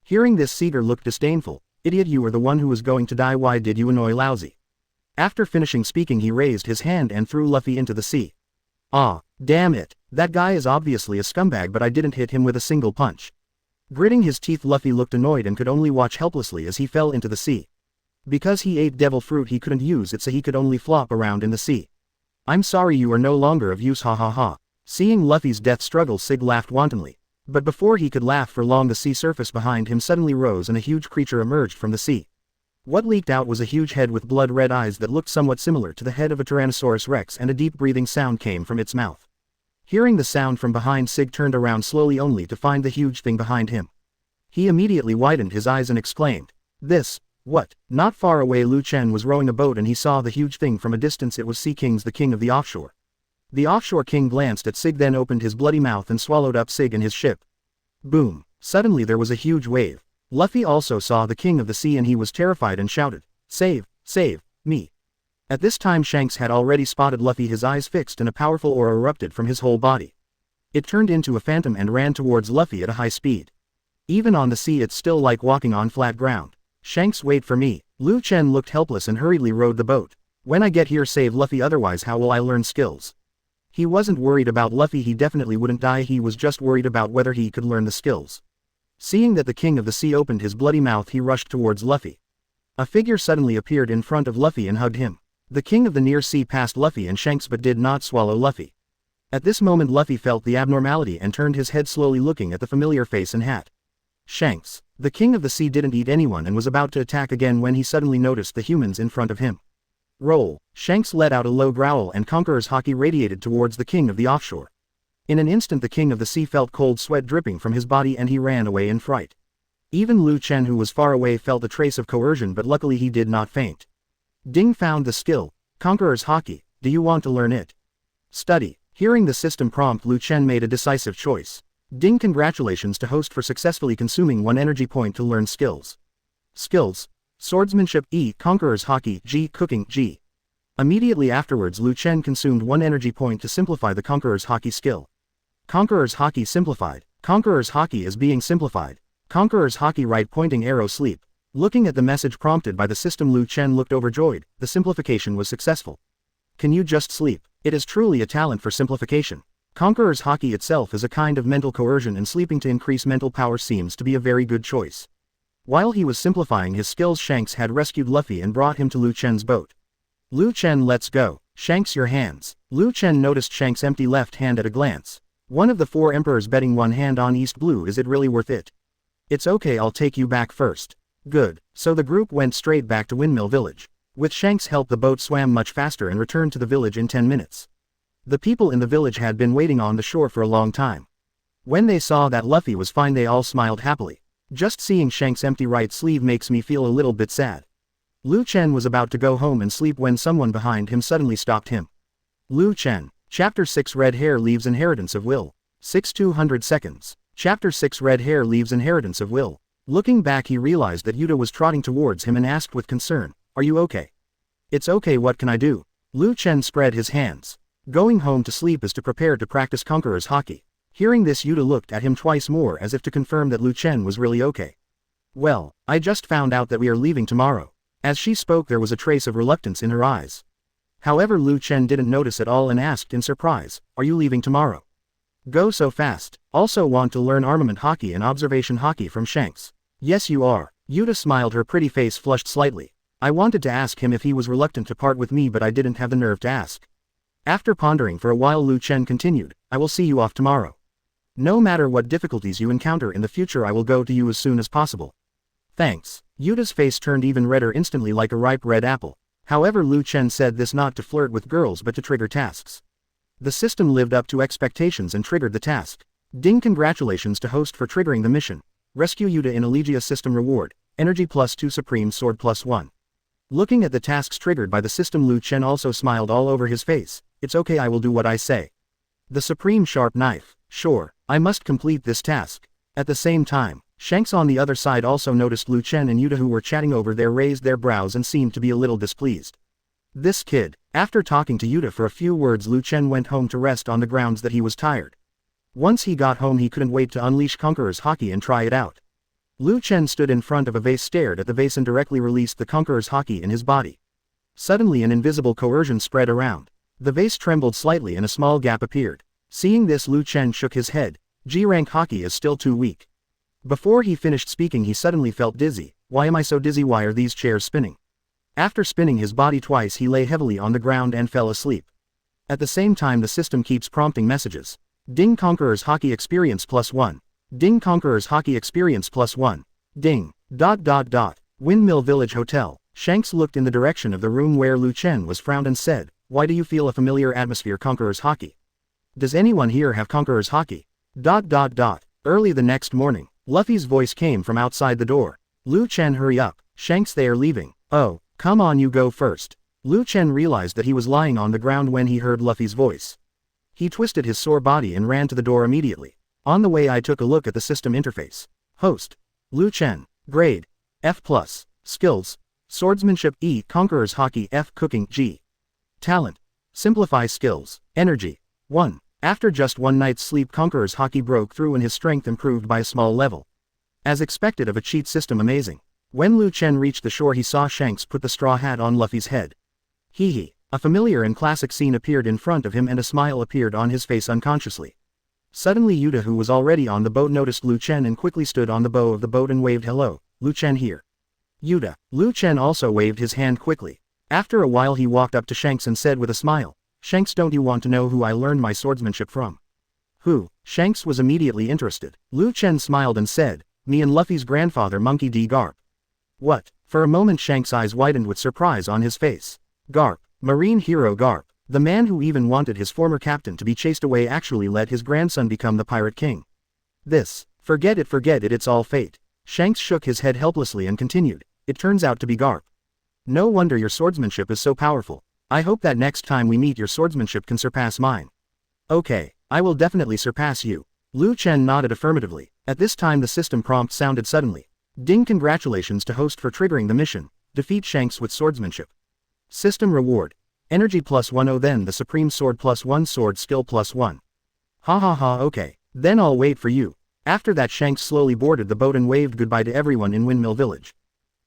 Hearing this, Seeger looked disdainful. "Idiot, you were the one who was going to die. Why did you annoy Lousy?" After finishing speaking, he raised his hand and threw Luffy into the sea. "Ah, damn it, that guy is obviously a scumbag, but I didn't hit him with a single punch." Gritting his teeth, Luffy looked annoyed and could only watch helplessly as he fell into the sea. Because he ate devil fruit he couldn't use it, so he could only flop around in the sea. "I'm sorry, you are no longer of use, ha ha ha." Seeing Luffy's death struggle, Sig laughed wantonly. But before he could laugh for long, the sea surface behind him suddenly rose and a huge creature emerged from the sea. What leaked out was a huge head with blood-red eyes that looked somewhat similar to the head of a Tyrannosaurus Rex, and a deep breathing sound came from its mouth. Hearing the sound from behind, Sig turned around slowly, only to find the huge thing behind him. He immediately widened his eyes and exclaimed, "This, what?" Not far away, Lu Chen was rowing a boat and he saw the huge thing from a distance. It was Sea King's, the king of the offshore. The offshore king glanced at Sig, then opened his bloody mouth and swallowed up Sig and his ship. Boom. Suddenly there was a huge wave. Luffy also saw the king of the sea and he was terrified and shouted, "Save, save, me." At this time Shanks had already spotted Luffy. His eyes fixed and a powerful aura erupted from his whole body. It turned into a phantom and ran towards Luffy at a high speed. Even on the sea it's still like walking on flat ground. "Shanks, wait for me." Lu Chen looked helpless and hurriedly rowed the boat. "When I get here, save Luffy, otherwise how will I learn skills?" He wasn't worried about Luffy, he definitely wouldn't die, he was just worried about whether he could learn the skills. Seeing that the king of the sea opened his bloody mouth, he rushed towards Luffy. A figure suddenly appeared in front of Luffy and hugged him. The king of the near sea passed Luffy and Shanks but did not swallow Luffy. At this moment Luffy felt the abnormality and turned his head slowly, looking at the familiar face and hat. Shanks. The king of the sea didn't eat anyone and was about to attack again when he suddenly noticed the humans in front of him. Roll. Shanks let out a low growl and Conqueror's haki radiated towards the king of the offshore. In an instant the king of the sea felt cold sweat dripping from his body and he ran away in fright. Even Lu Chen, who was far away, felt a trace of coercion, but luckily he did not faint. Ding found the skill. Conqueror's haki. Do you want to learn it? Study. Hearing the system prompt, Lu Chen made a decisive choice. Ding, congratulations to host for successfully consuming 1 energy point to learn skills. Skills. Swordsmanship E, Conqueror's haki G, Cooking G. Immediately afterwards Lu Chen consumed 1 energy point to simplify the Conqueror's haki skill. Conqueror's haki simplified. Conqueror's haki is being simplified. Conqueror's haki right pointing arrow sleep. Looking at the message prompted by the system, Lu Chen looked overjoyed. The simplification was successful. Can you just sleep? It is truly a talent for simplification. Conqueror's haki itself is a kind of mental coercion, and sleeping to increase mental power seems to be a very good choice. While he was simplifying his skills, Shanks had rescued Luffy and brought him to Lu Chen's boat. Lu Chen, let's go. Shanks, your hands. Lu Chen noticed Shanks' empty left hand at a glance. One of the 4 emperors betting 1 hand on East Blue. Is it really worth it? It's okay, I'll take you back first. Good. So the group went straight back to Windmill Village. With Shanks' help the boat swam much faster and returned to the village in 10 minutes. The people in the village had been waiting on the shore for a long time. When they saw that Luffy was fine they all smiled happily. Just seeing Shanks' empty right sleeve makes me feel a little bit sad. Lu Chen was about to go home and sleep when someone behind him suddenly stopped him. Lu Chen. Chapter 6 Red Hair Leaves Inheritance of Will. 200 seconds. Chapter 6 Red Hair Leaves Inheritance of Will. Looking back he realized that Yuta was trotting towards him and asked with concern, "Are you okay?" "It's okay, what can I do?" Lu Chen spread his hands. Going home to sleep is to prepare to practice Conqueror's Haki. Hearing this Yuta looked at him twice more as if to confirm that Lu Chen was really okay. "Well, I just found out that we are leaving tomorrow." As she spoke there was a trace of reluctance in her eyes. However Lu Chen didn't notice at all and asked in surprise, "Are you leaving tomorrow?" "Go so fast. Also want to learn armament Haki and observation Haki from Shanks." "Yes you are." Yuta smiled, her pretty face flushed slightly. "I wanted to ask him if he was reluctant to part with me but I didn't have the nerve to ask." After pondering for a while Lu Chen continued, "I will see you off tomorrow. No matter what difficulties you encounter in the future I will go to you as soon as possible." "Thanks." Yuta's face turned even redder instantly like a ripe red apple. However Lu Chen said this not to flirt with girls but to trigger tasks. The system lived up to expectations and triggered the task. Ding, congratulations to host for triggering the mission. Rescue Yuta in Elegia system reward, energy +2 supreme sword +1. Looking at the tasks triggered by the system Lu Chen also smiled all over his face. "It's okay, I will do what I say." The supreme sharp knife. "Sure, I must complete this task." At the same time, Shanks on the other side also noticed Lu Chen and Yuta who were chatting over there raised their brows and seemed to be a little displeased. This kid. After talking to Yuta for a few words Lu Chen went home to rest on the grounds that he was tired. Once he got home he couldn't wait to unleash Conqueror's Haki and try it out. Lu Chen stood in front of a vase, stared at the vase and directly released the Conqueror's Haki in his body. Suddenly an invisible coercion spread around. The vase trembled slightly and a small gap appeared. Seeing this Lu Chen shook his head. G-rank Haki is still too weak. Before he finished speaking he suddenly felt dizzy. "Why am I so dizzy? Why are these chairs spinning?" After spinning his body twice he lay heavily on the ground and fell asleep. At the same time the system keeps prompting messages. Ding, Conqueror's Haki experience +1. Ding, Conqueror's Haki experience +1. Ding. ... Windmill Village Hotel. Shanks looked in the direction of the room where Lu Chen was, frowned and said, "Why do you feel a familiar atmosphere? Conqueror's Haki. Does anyone here have Conqueror's Haki?" ... Early the next morning, Luffy's voice came from outside the door. "Lu Chen, hurry up. Shanks, they are leaving." "Oh, come on, you go first." Lu Chen realized that he was lying on the ground when he heard Luffy's voice. He twisted his sore body and ran to the door immediately. On the way I took a look at the system interface. Host. Lu Chen. Grade. F+. Skills. Swordsmanship E. Conqueror's Haki F. Cooking G. Talent. Simplify skills. Energy. 1. After just one night's sleep Conqueror's Haki broke through and his strength improved by a small level. As expected of a cheat system, amazing. When Lu Chen reached the shore he saw Shanks put the straw hat on Luffy's head. Hee hee. A familiar and classic scene appeared in front of him and a smile appeared on his face unconsciously. Suddenly Yuta, who was already on the boat, noticed Lu Chen and quickly stood on the bow of the boat and waved, "Hello, Lu Chen here." Yuta. Lu Chen also waved his hand quickly. After a while he walked up to Shanks and said with a smile, "Shanks, don't you want to know who I learned my swordsmanship from?" "Who?" Shanks was immediately interested. Lu Chen smiled and said, "Me and Luffy's grandfather, Monkey D. Garp." "What?" For a moment Shanks' eyes widened with surprise on his face. Garp. Marine hero Garp. The man who even wanted his former captain to be chased away actually let his grandson become the pirate king. This. Forget it, it's all fate." Shanks shook his head helplessly and continued, "It turns out to be Garp. No wonder your swordsmanship is so powerful. I hope that next time we meet your swordsmanship can surpass mine." "Okay, I will definitely surpass you." Lu Chen nodded affirmatively. At this time the system prompt sounded suddenly. Ding, congratulations to host for triggering the mission. Defeat Shanks with swordsmanship. System reward. Energy +1. Oh, then the supreme sword +1 sword skill +1. Ha, okay. Then I'll wait for you. After that Shanks slowly boarded the boat and waved goodbye to everyone in Windmill Village.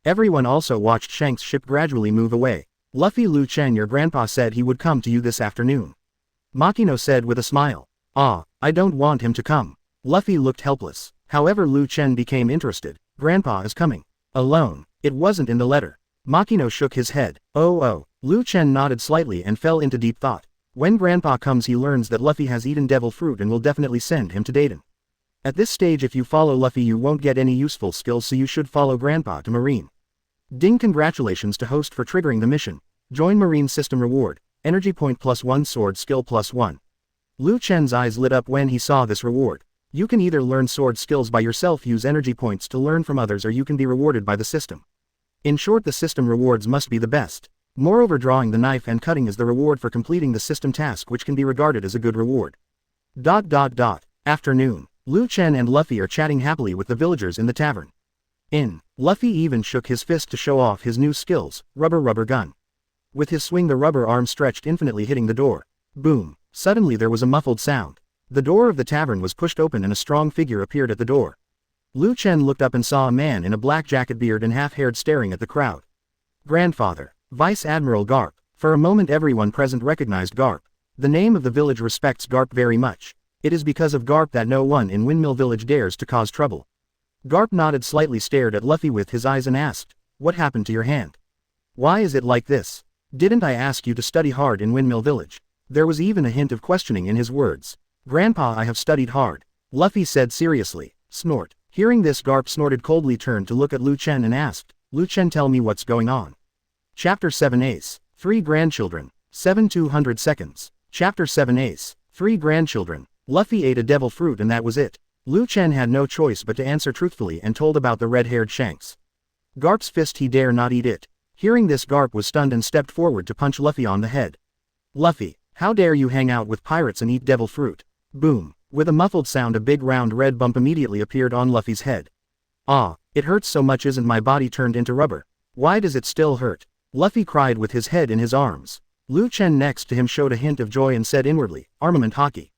Everyone also watched Shanks' ship gradually move away. Luffy. Lu Chen, your grandpa said he would come to you this afternoon. Makino said with a smile. "Ah, I don't want him to come." Luffy looked helpless. However Lu Chen became interested. "Grandpa is coming. Alone. It wasn't in the letter." Makino shook his head. Oh. Lu Chen nodded slightly and fell into deep thought. When Grandpa comes he learns that Luffy has eaten devil fruit and will definitely send him to Dayton. At this stage if you follow Luffy you won't get any useful skills, so you should follow Grandpa to Marine. Ding, congratulations to host for triggering the mission. Join Marine system reward. Energy point +1 sword skill +1. Lu Chen's eyes lit up when he saw this reward. You can either learn sword skills by yourself, use energy points to learn from others, or you can be rewarded by the system. In short, the system rewards must be the best. Moreover, drawing the knife and cutting is the reward for completing the system task, which can be regarded as a good reward. Afternoon. Lu Chen and Luffy are chatting happily with the villagers in the tavern. Luffy even shook his fist to show off his new skills, rubber gun. With his swing, the rubber arm stretched infinitely, hitting the door. Boom. Suddenly there was a muffled sound. The door of the tavern was pushed open and a strong figure appeared at the door. Lu Chen looked up and saw a man in a black jacket, beard and half-haired, staring at the crowd. Grandfather. Vice Admiral Garp. For a moment everyone present recognized Garp. The name of the village respects Garp very much. It is because of Garp that no one in Windmill Village dares to cause trouble. Garp nodded slightly, stared at Luffy with his eyes and asked, "What happened to your hand? Why is it like this? Didn't I ask you to study hard in Windmill Village?" There was even a hint of questioning in his words. "Grandpa, I have studied hard," Luffy said seriously. Snort. Hearing this, Garp snorted coldly, turned to look at Lu Chen and asked, "Lu Chen, tell me what's going on." Chapter 7 Ace. 3 Grandchildren. 7-200 seconds. Chapter 7 Ace. 3 Grandchildren. Luffy ate a devil fruit and that was it. Lu Chen had no choice but to answer truthfully and told about the red-haired Shanks. Garp's fist, he dare not eat it. Hearing this, Garp was stunned and stepped forward to punch Luffy on the head. "Luffy, how dare you hang out with pirates and eat devil fruit?" Boom. With a muffled sound, a big round red bump immediately appeared on Luffy's head. "Ah, it hurts so much. Isn't my body turned into rubber? Why does it still hurt?" Luffy cried with his head in his arms. Lu Chen next to him showed a hint of joy and said inwardly, "Armament hockey."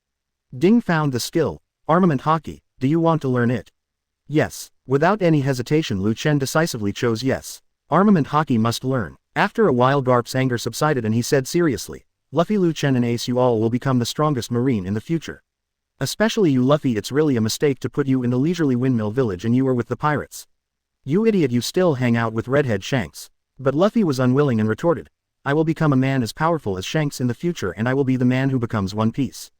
Ding, found the skill. Armament hockey, do you want to learn it? Yes. Without any hesitation, Lu Chen decisively chose yes. Armament hockey must learn. After a while, Garp's anger subsided and he said seriously, "Luffy, Lu Chen and Ace, you all will become the strongest marine in the future. Especially you, Luffy. It's really a mistake to put you in the leisurely Windmill Village and you were with the pirates. You idiot, you still hang out with redhead Shanks." But Luffy was unwilling and retorted, "I will become a man as powerful as Shanks in the future, and I will be the man who becomes One Piece."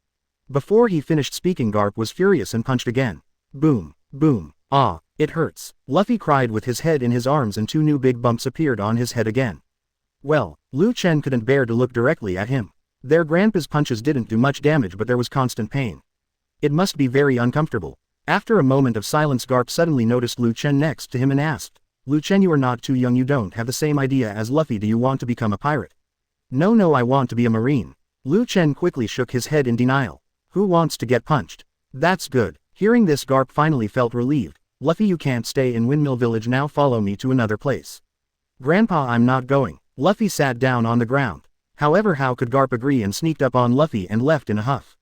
Before he finished speaking, Garp was furious and punched again. Boom. Boom. "Ah, it hurts," Luffy cried with his head in his arms, and 2 new big bumps appeared on his head again. Well, Lu Chen couldn't bear to look directly at him. Their grandpa's punches didn't do much damage, but there was constant pain. It must be very uncomfortable. After a moment of silence, Garp suddenly noticed Lu Chen next to him and asked, "Lu Chen, you are not too young, you don't have the same idea as Luffy. Do you want to become a pirate?" No, I want to be a marine." Lu Chen quickly shook his head in denial. "Who wants to get punched?" "That's good." Hearing this, Garp finally felt relieved. "Luffy, you can't stay in Windmill Village now, follow me to another place." "Grandpa, I'm not going." Luffy sat down on the ground. However, how could Garp agree, and sneaked up on Luffy and left in a huff.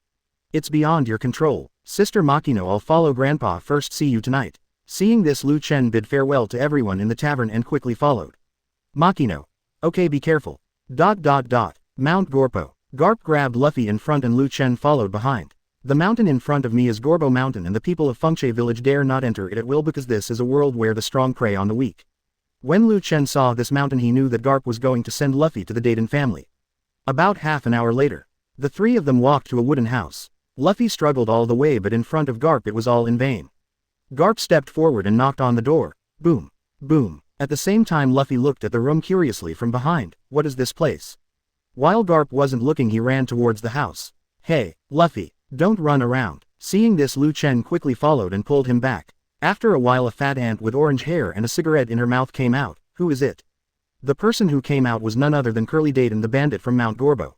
"It's beyond your control. Sister Makino, I'll follow Grandpa first, see you tonight." Seeing this, Lu Chen bid farewell to everyone in the tavern and quickly followed. "Makino. Okay, be careful. Mount Gorpo." Garp grabbed Luffy in front and Lu Chen followed behind. "The mountain in front of me is Gorbo Mountain, and the people of Fengche Village dare not enter it at will, because this is a world where the strong prey on the weak." When Lu Chen saw this mountain, he knew that Garp was going to send Luffy to the Dayton family. About half an hour later, the 3 of them walked to a wooden house. Luffy struggled all the way, but in front of Garp it was all in vain. Garp stepped forward and knocked on the door. Boom. Boom. At the same time, Luffy looked at the room curiously from behind. "What is this place?" While Garp wasn't looking, he ran towards the house. "Hey, Luffy, don't run around." Seeing this, Lu Chen quickly followed and pulled him back. After a while, a fat ant with orange hair and a cigarette in her mouth came out. "Who is it?" The person who came out was none other than Curly Dayton, the bandit from Mount Gorbo.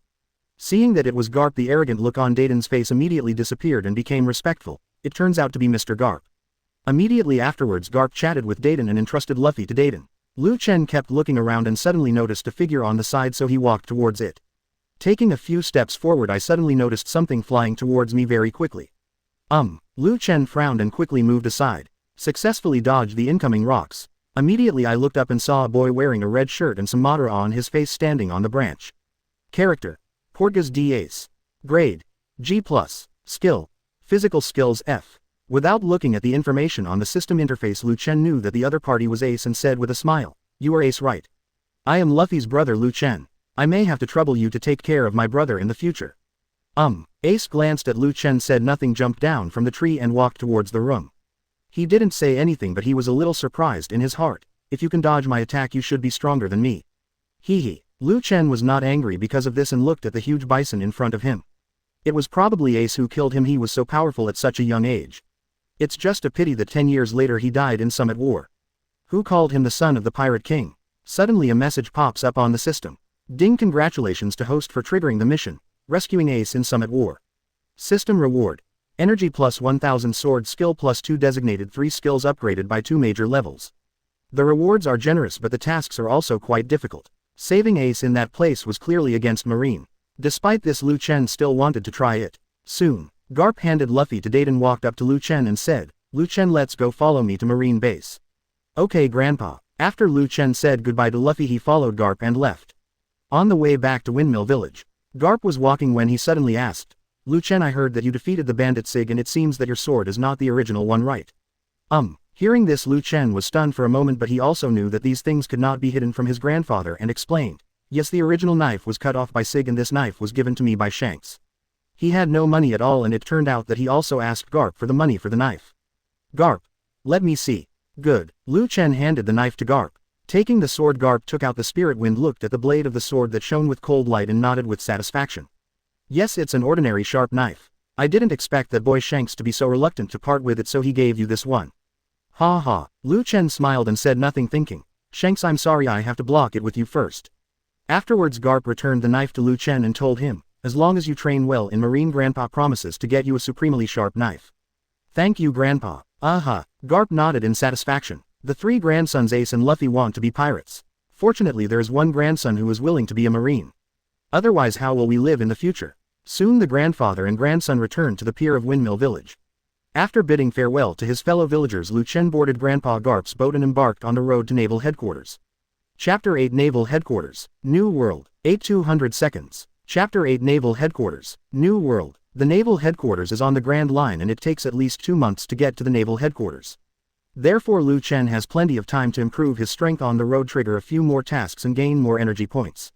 Seeing that it was Garp, the arrogant look on Dayton's face immediately disappeared and became respectful. It turns out to be Mr. Garp. Immediately afterwards, Garp chatted with Dayton and entrusted Luffy to Dayton. Lu Chen kept looking around and suddenly noticed a figure on the side, so he walked towards it. Taking a few steps forward, I suddenly noticed something flying towards me very quickly. Lu Chen frowned and quickly moved aside. Successfully dodged the incoming rocks. Immediately I looked up and saw a boy wearing a red shirt and some Madara on his face standing on the branch. Character: Portgas D. Ace. Grade: G+. Skill: Physical Skills F. Without looking at the information on the system interface, Lu Chen knew that the other party was Ace and said with a smile, "You are Ace, right? I am Luffy's brother, Lu Chen. I may have to trouble you to take care of my brother in the future." Ace glanced at Lu Chen, said nothing, jumped down from the tree and walked towards the room. He didn't say anything, but he was a little surprised in his heart. "If you can dodge my attack, you should be stronger than me." Hee. Lu Chen was not angry because of this and looked at the huge bison in front of him. It was probably Ace who killed him, he was so powerful at such a young age. It's just a pity that 10 years later he died in some at war. Who called him the son of the Pirate King? Suddenly a message pops up on the system. Ding, congratulations to host for triggering the mission, rescuing Ace in some at war. System reward. Energy plus 1000 sword skill plus 2 designated 3 skills upgraded by 2 major levels. The rewards are generous but the tasks are also quite difficult. Saving Ace in that place was clearly against Marine. Despite this, Lu Chen still wanted to try it. Soon, Garp handed Luffy to Dayton, walked up to Lu Chen and said, Lu Chen, let's go, follow me to Marine base. Okay Grandpa. After Lu Chen said goodbye to Luffy, he followed Garp and left. On the way back to Windmill Village, Garp was walking when he suddenly asked, Lu Chen, I heard that you defeated the bandit Sig and it seems that your sword is not the original one, right? Hearing this, Lu Chen was stunned for a moment, but he also knew that these things could not be hidden from his grandfather and explained, yes, the original knife was cut off by Sig and this knife was given to me by Shanks. He had no money at all and it turned out that he also asked Garp for the money for the knife. Garp. Let me see. Good. Lu Chen handed the knife to Garp. Taking the sword, Garp took out the spirit wind, looked at the blade of the sword that shone with cold light and nodded with satisfaction. Yes, it's an ordinary sharp knife. I didn't expect that boy Shanks to be so reluctant to part with it, so he gave you this one. Ha ha. Lu Chen smiled and said nothing, thinking, Shanks, I'm sorry, I have to block it with you first. Afterwards, Garp returned the knife to Lu Chen and told him, as long as you train well in Marine, Grandpa promises to get you a supremely sharp knife. Thank you, Grandpa. Aha. Garp nodded in satisfaction. The 3 grandsons Ace and Luffy want to be pirates. Fortunately, there is one grandson who is willing to be a Marine. Otherwise, how will we live in the future? Soon the grandfather and grandson returned to the pier of Windmill Village. After bidding farewell to his fellow villagers, Lu Chen boarded Grandpa Garp's boat and embarked on the road to Naval Headquarters. Chapter 8 Naval Headquarters, New World, 8200 seconds. Chapter 8 Naval Headquarters, New World. The Naval Headquarters is on the Grand Line and it takes at least 2 months to get to the Naval Headquarters. Therefore Lu Chen has plenty of time to improve his strength on the road, trigger a few more tasks and gain more energy points.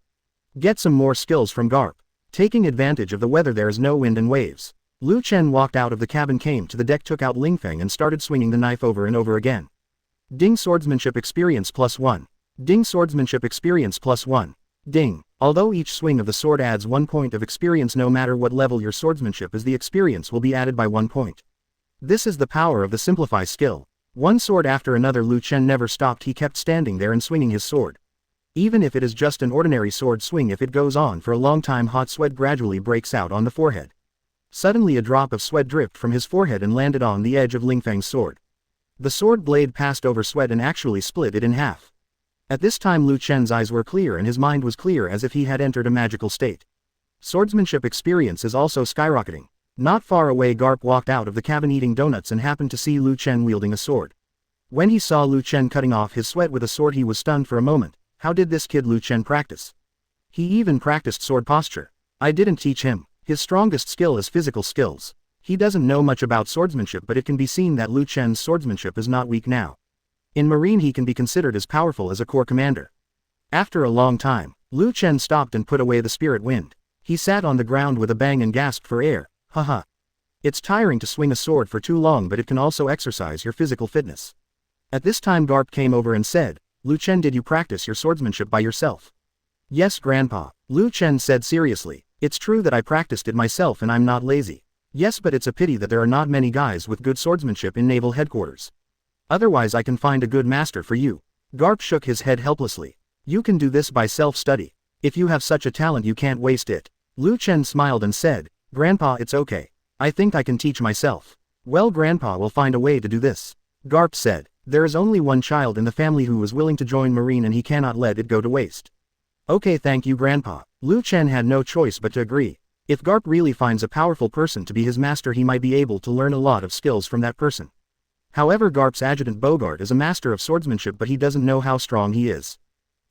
Get some more skills from Garp. Taking advantage of the weather, there is no wind and waves. Lu Chen walked out of the cabin, came to the deck, took out Lingfeng and started swinging the knife over and over again. Ding, swordsmanship experience plus 1. Ding, swordsmanship experience plus 1. Ding. Although each swing of the sword adds 1 point of experience, no matter what level your swordsmanship is, the experience will be added by 1 point. This is the power of the simplify skill. One sword after another, Lu Chen never stopped, he kept standing there and swinging his sword. Even if it is just an ordinary sword swing, if it goes on for a long time, hot sweat gradually breaks out on the forehead. Suddenly a drop of sweat dripped from his forehead and landed on the edge of Lingfeng's sword. The sword blade passed over sweat and actually split it in half. At this time Lu Chen's eyes were clear and his mind was clear, as if he had entered a magical state. Swordsmanship experience is also skyrocketing. Not far away, Garp walked out of the cabin eating donuts and happened to see Lu Chen wielding a sword. When he saw Lu Chen cutting off his sweat with a sword, he was stunned for a moment. How did this kid Lu Chen practice? He even practiced sword posture. I didn't teach him. His strongest skill is physical skills. He doesn't know much about swordsmanship, but it can be seen that Lu Chen's swordsmanship is not weak now. In Marine he can be considered as powerful as a corps commander. After a long time, Lu Chen stopped and put away the spirit wind. He sat on the ground with a bang and gasped for air. Haha. It's tiring to swing a sword for too long, but it can also exercise your physical fitness. At this time Garp came over and said, Lu Chen, did you practice your swordsmanship by yourself? Yes, Grandpa. Lu Chen said seriously. It's true that I practiced it myself and I'm not lazy. Yes, but it's a pity that there are not many guys with good swordsmanship in Naval Headquarters. Otherwise I can find a good master for you. Garp shook his head helplessly. You can do this by self-study. If you have such a talent, you can't waste it. Lu Chen smiled and said, Grandpa, it's okay. I think I can teach myself. Well, Grandpa will find a way to do this. Garp said, there is only one child in the family who is willing to join Marine and he cannot let it go to waste. Okay, thank you, Grandpa. Lu Chen had no choice but to agree. If Garp really finds a powerful person to be his master, he might be able to learn a lot of skills from that person. However, Garp's adjutant Bogart is a master of swordsmanship, but he doesn't know how strong he is.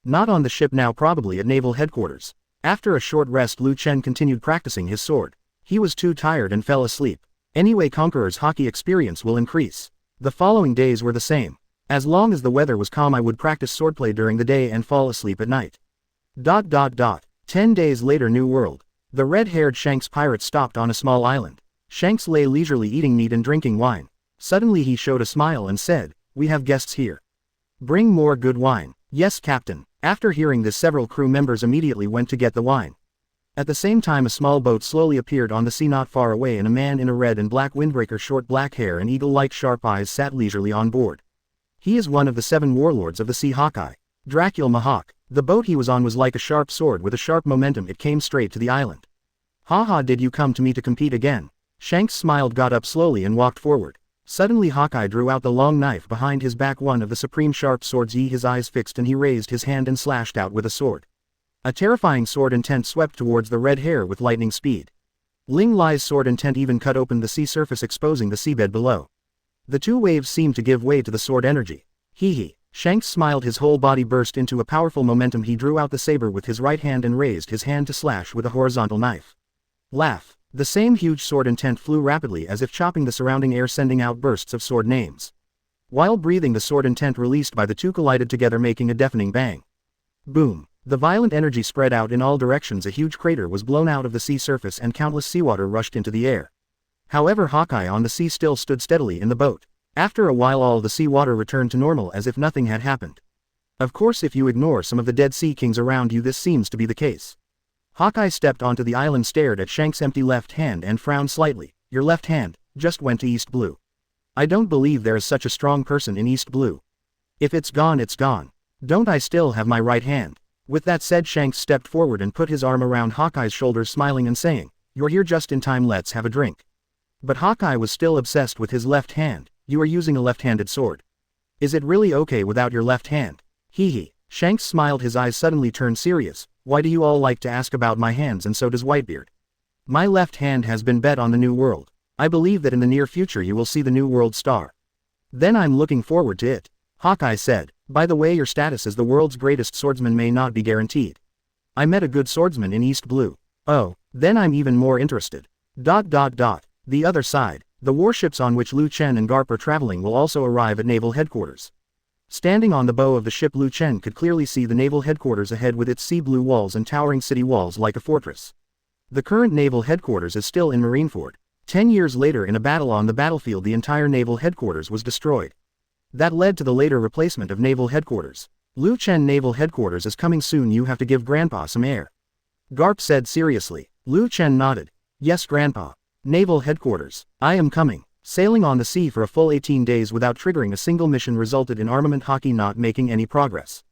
Not on the ship now, probably at Naval Headquarters. After a short rest, Lu Chen continued practicing his sword. He was too tired and fell asleep. Anyway, Conqueror's hockey experience will increase. The following days were the same. As long as the weather was calm, I would practice swordplay during the day and fall asleep at night. 10 days later, New World. The red-haired Shanks pirate stopped on a small island. Shanks lay leisurely eating meat and drinking wine. Suddenly he showed a smile and said, we have guests here. Bring more good wine. Yes, Captain. After hearing this, several crew members immediately went to get the wine. At the same time a small boat slowly appeared on the sea not far away and a man in a red and black windbreaker, short black hair and eagle-like sharp eyes sat leisurely on board. He is one of the 7 warlords of the sea Hawkeye. Dracul Mahawk. The boat he was on was like a sharp sword with a sharp momentum. It came straight to the island. "Haha, did you come to me to compete again?" Shanks smiled, got up slowly and walked forward. Suddenly Hawkeye drew out the long knife behind his back, one of the supreme sharp swords. His eyes fixed and he raised his hand and slashed out with a sword. A terrifying sword intent swept towards the red hair with lightning speed. Ling Lai's sword intent even cut open the sea surface, exposing the seabed below. The 2 waves seemed to give way to the sword energy. Hee. Shanks smiled, his whole body burst into a powerful momentum. He drew out the saber with his right hand and raised his hand to slash with a horizontal knife. Laugh. The same huge sword intent flew rapidly as if chopping the surrounding air, sending out bursts of sword names. While breathing, the sword intent released by the 2 collided together, making a deafening bang. Boom. The violent energy spread out in all directions. A huge crater was blown out of the sea surface and countless seawater rushed into the air. However, Hawkeye on the sea still stood steadily in the boat. After a while all the seawater returned to normal as if nothing had happened. Of course, if you ignore some of the dead sea kings around you, this seems to be the case. Hawkeye stepped onto the island, stared at Shanks' empty left hand and frowned slightly. "Your left hand just went to East Blue. I don't believe there is such a strong person in East Blue. If it's gone, it's gone. Don't I still have my right hand?" With that said, Shanks stepped forward and put his arm around Hawkeye's shoulders, smiling and saying, "You're here just in time, let's have a drink." But Hawkeye was still obsessed with his left hand. "You are using a left-handed sword. Is it really okay without your left hand?" Hee. Shanks smiled, his eyes suddenly turned serious. "Why do you all like to ask about my hands, and so does Whitebeard? My left hand has been bet on the New World. I believe that in the near future you will see the New World star. Then I'm looking forward to it." Hawkeye said, "By the way, your status as the world's greatest swordsman may not be guaranteed. I met a good swordsman in East Blue." "Oh, then I'm even more interested. The other side. The warships on which Lu Chen and Garp are traveling will also arrive at naval headquarters." Standing on the bow of the ship, Lu Chen could clearly see the naval headquarters ahead with its sea blue walls and towering city walls like a fortress. The current naval headquarters is still in Marineford. 10 years later, in a battle on the battlefield, the entire naval headquarters was destroyed. That led to the later replacement of naval headquarters. "Lu Chen naval headquarters is coming soon, you have to give Grandpa some air," Garp said seriously. Lu Chen nodded. "Yes, Grandpa. Naval headquarters. I am coming." Sailing on the sea for a full 18 days without triggering a single mission resulted in Armament Hockey not making any progress.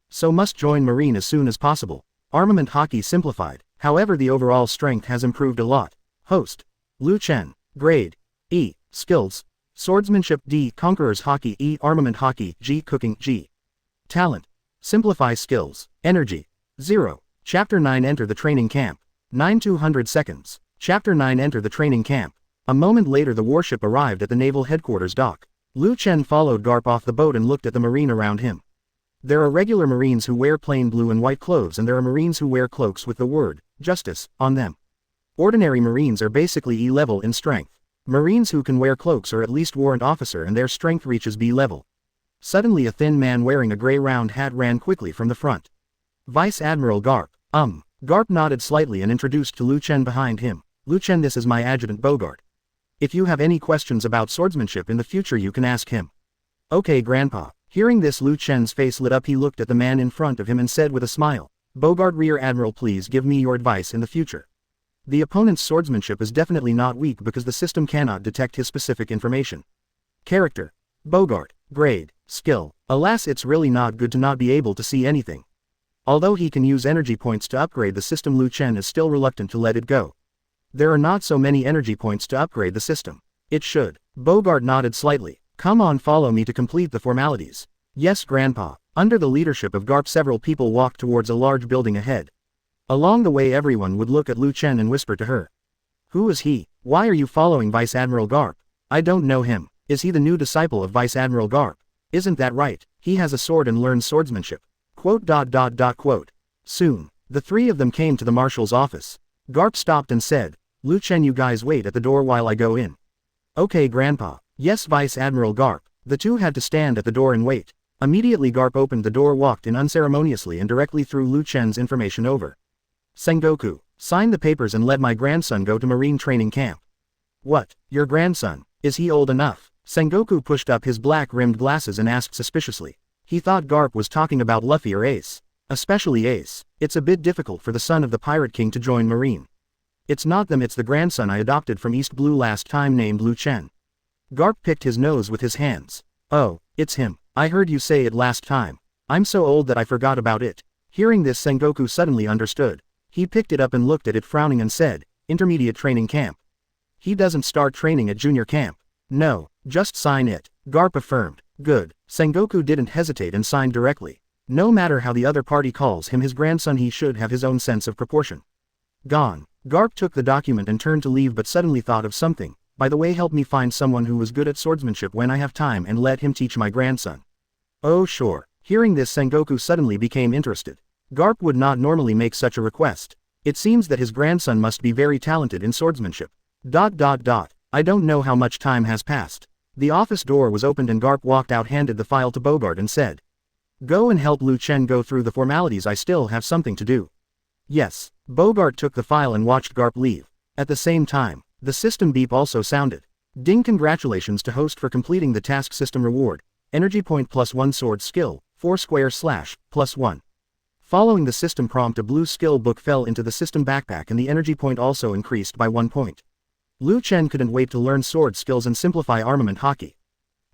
So must join Marine as soon as possible. Armament Hockey simplified. However, the overall strength has improved a lot. Host: Lu Chen. Grade: E. Skills: Swordsmanship D. Conquerors Hockey E. Armament Hockey G. Cooking G. Talent: Simplify skills. Energy: 0. Chapter 9 Enter the training camp. 9-200 seconds. Chapter 9 Enter the training camp. A moment later the warship arrived at the naval headquarters dock. Lu Chen followed Garp off the boat and looked at the marine around him. There are regular marines who wear plain blue and white clothes, and there are marines who wear cloaks with the word "Justice" on them. Ordinary marines are basically E level in strength. Marines who can wear cloaks are at least warrant officer and their strength reaches B level. Suddenly a thin man wearing a gray round hat ran quickly from the front. "Vice Admiral Garp." Garp nodded slightly and introduced to Lu Chen behind him. "Lu Chen, this is my adjutant Bogart. If you have any questions about swordsmanship in the future you can ask him." "Okay, Grandpa." Hearing this, Lu Chen's face lit up. He looked at the man in front of him and said with a smile, "Bogart, Rear Admiral, please give me your advice in the future. The opponent's swordsmanship is definitely not weak because the system cannot detect his specific information." Character: Bogart. Grade: Skill: Alas, it's really not good to not be able to see anything. Although he can use energy points to upgrade the system, Lu Chen is still reluctant to let it go. There are not so many energy points to upgrade the system. It should. Bogart nodded slightly. "Come on, follow me to complete the formalities." "Yes, Grandpa." Under the leadership of Garp, several people walked towards a large building ahead. Along the way everyone would look at Lu Chen and whisper to her, "Who is he? Why are you following Vice Admiral Garp? I don't know him. Is he the new disciple of Vice Admiral Garp? Isn't that right? He has a sword and learns swordsmanship." Soon, the three of them came to the marshal's office. Garp stopped and said, "Lu Chen, you guys wait at the door while I go in." "Okay, Grandpa." "Yes, Vice Admiral Garp." The two had to stand at the door and wait. Immediately Garp opened the door, walked in unceremoniously and directly threw Lu Chen's information over. "Sengoku, sign the papers and let my grandson go to Marine training camp." "What, your grandson? Is he old enough?" Sengoku pushed up his black-rimmed glasses and asked suspiciously. He thought Garp was talking about Luffy or Ace. Especially Ace. It's a bit difficult for the son of the Pirate King to join Marine. It's not them, it's the grandson I adopted from East Blue last time named Lu Chen. Garp picked his nose with his hands. Oh, it's him. I heard you say it last time. I'm so old that I forgot about it. Hearing this, Sengoku suddenly understood. He picked it up and looked at it, frowning, and said, Intermediate training camp. He doesn't start training at junior camp. No, just sign it. Garp affirmed. Good. Sengoku didn't hesitate and signed directly. No matter how the other party calls him his grandson, he should have his own sense of proportion. Gone. Garp took the document and turned to leave, but suddenly thought of something. By the way, help me find someone who was good at swordsmanship when I have time and let him teach my grandson. Oh sure. Hearing this, Sengoku suddenly became interested. Garp would not normally make such a request. It seems that his grandson must be very talented in swordsmanship. I don't know how much time has passed. The office door was opened and Garp walked out, handed the file to Bogart and said, Go and help Lu Chen go through the formalities, I still have something to do. Yes. Bogart took the file and watched Garp leave. At the same time, the system beep also sounded. Ding, congratulations to host for completing the task. System reward. Energy point +1, sword skill, 4 square / +1. Following the system prompt, a blue skill book fell into the system backpack and the energy point also increased by 1 point. Lu Chen couldn't wait to learn sword skills and simplify armament hockey.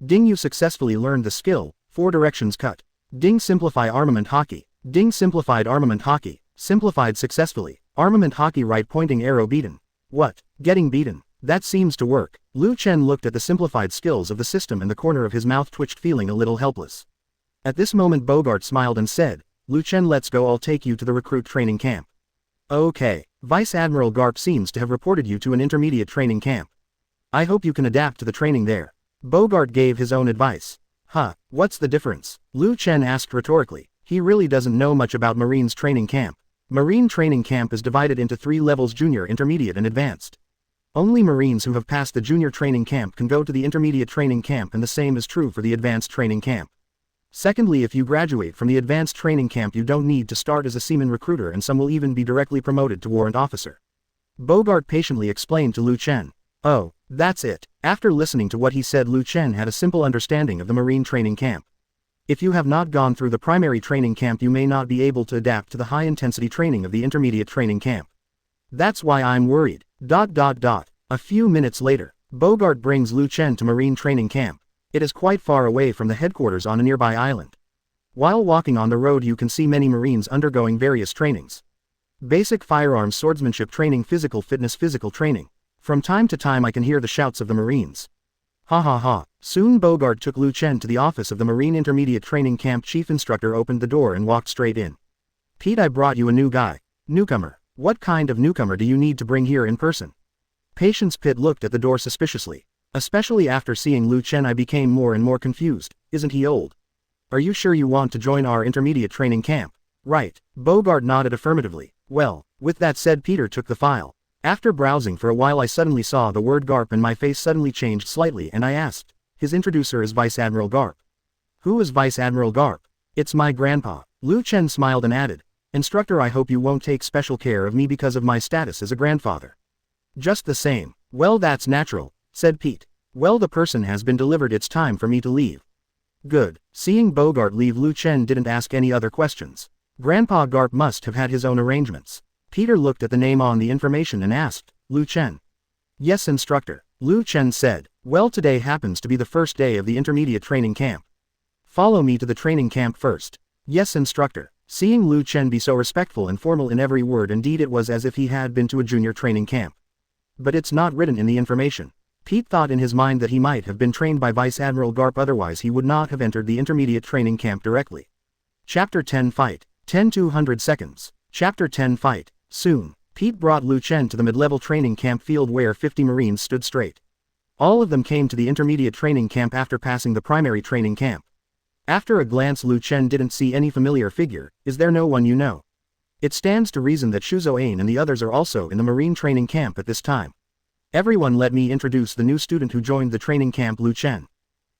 Ding, you successfully learned the skill, 4 directions cut. Ding, simplify armament hockey. Ding, simplified armament hockey. Simplified successfully. Armament hockey, right pointing arrow beaten. What? Getting beaten. That seems to work. Lu Chen looked at the simplified skills of the system and the corner of his mouth twitched, feeling a little helpless. At this moment Bogart smiled and said, Lu Chen, let's go, I'll take you to the recruit training camp. Okay. Vice Admiral Garp seems to have reported you to an intermediate training camp. I hope you can adapt to the training there. Bogart gave his own advice. Huh, what's the difference? Lu Chen asked rhetorically. He really doesn't know much about Marine's training camp. Marine training camp is divided into 3 levels: junior, intermediate, and advanced. Only Marines who have passed the junior training camp can go to the intermediate training camp, and the same is true for the advanced training camp. Secondly, if you graduate from the advanced training camp, you don't need to start as a seaman recruiter, and some will even be directly promoted to warrant officer. Bogart patiently explained to Lu Chen. Oh, that's it. After listening to what he said, Lu Chen had a simple understanding of the Marine training camp. If you have not gone through the primary training camp, you may not be able to adapt to the high-intensity training of the intermediate training camp. That's why I'm worried. A few minutes later, Bogart brings Lu Chen to Marine training camp. It is quite far away from the headquarters on a nearby island. While walking on the road, you can see many Marines undergoing various trainings. Basic firearms, swordsmanship training, physical fitness, physical training. From time to time I can hear the shouts of the Marines. Ha ha ha. Soon Bogart took Lu Chen to the office of the Marine Intermediate Training Camp. Chief Instructor opened the door and walked straight in. Pete, I brought you a new guy. Newcomer. What kind of newcomer do you need to bring here in person? Patience Pitt looked at the door suspiciously. Especially after seeing Lu Chen, I became more and more confused. Isn't he old? Are you sure you want to join our intermediate training camp? Right. Bogart nodded affirmatively. Well, with that said, Peter took the file. After browsing for a while, I suddenly saw the word Garp and my face suddenly changed slightly, and I asked, his introducer is Vice Admiral Garp. Who is Vice Admiral Garp? It's my grandpa. Lu Chen smiled and added, Instructor, I hope you won't take special care of me because of my status as a grandfather. Just the same. Well, that's natural, said Pete. Well, the person has been delivered, it's time for me to leave. Good. Seeing Bogart leave, Lu Chen didn't ask any other questions. Grandpa Garp must have had his own arrangements. Peter looked at the name on the information and asked, Lu Chen. Yes, Instructor. Lu Chen said, well, today happens to be the first day of the intermediate training camp. Follow me to the training camp first. Yes, Instructor. Seeing Lu Chen be so respectful and formal in every word and deed, it was as if he had been to a junior training camp. But it's not written in the information. Pete thought in his mind that he might have been trained by Vice Admiral Garp, otherwise he would not have entered the intermediate training camp directly. Chapter 10 Fight. 10-200 seconds. Chapter 10 Fight. Soon, Pete brought Lu Chen to the mid-level training camp field where 50 Marines stood straight. All of them came to the intermediate training camp after passing the primary training camp. After a glance, Lu Chen didn't see any familiar figure. Is there no one you know? It stands to reason that Shuzo Ain and the others are also in the Marine training camp at this time. Everyone, let me introduce the new student who joined the training camp, Lu Chen.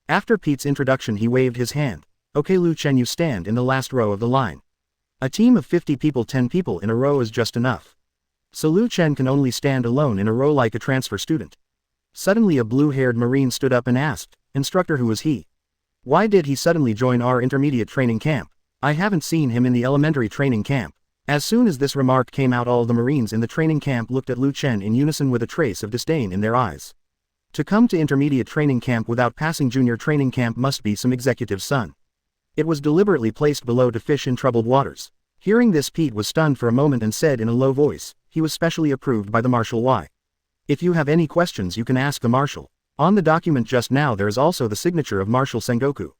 After Pete's introduction, he waved his hand. Okay, Lu Chen, you stand in the last row of the line. A team of 50 people, 10 people in a row is just enough. So Lu Chen can only stand alone in a row like a transfer student. Suddenly a blue-haired Marine stood up and asked, Instructor, who is he? Why did he suddenly join our intermediate training camp? I haven't seen him in the elementary training camp. As soon as this remark came out, all the Marines in the training camp looked at Lu Chen in unison with a trace of disdain in their eyes. To come to intermediate training camp without passing junior training camp must be some executive's son. It was deliberately placed below to fish in troubled waters. Hearing this, Pete was stunned for a moment and said in a low voice, he was specially approved by the Marshal. Why? If you have any questions you can ask the Marshal. On the document just now there is also the signature of Marshal Sengoku.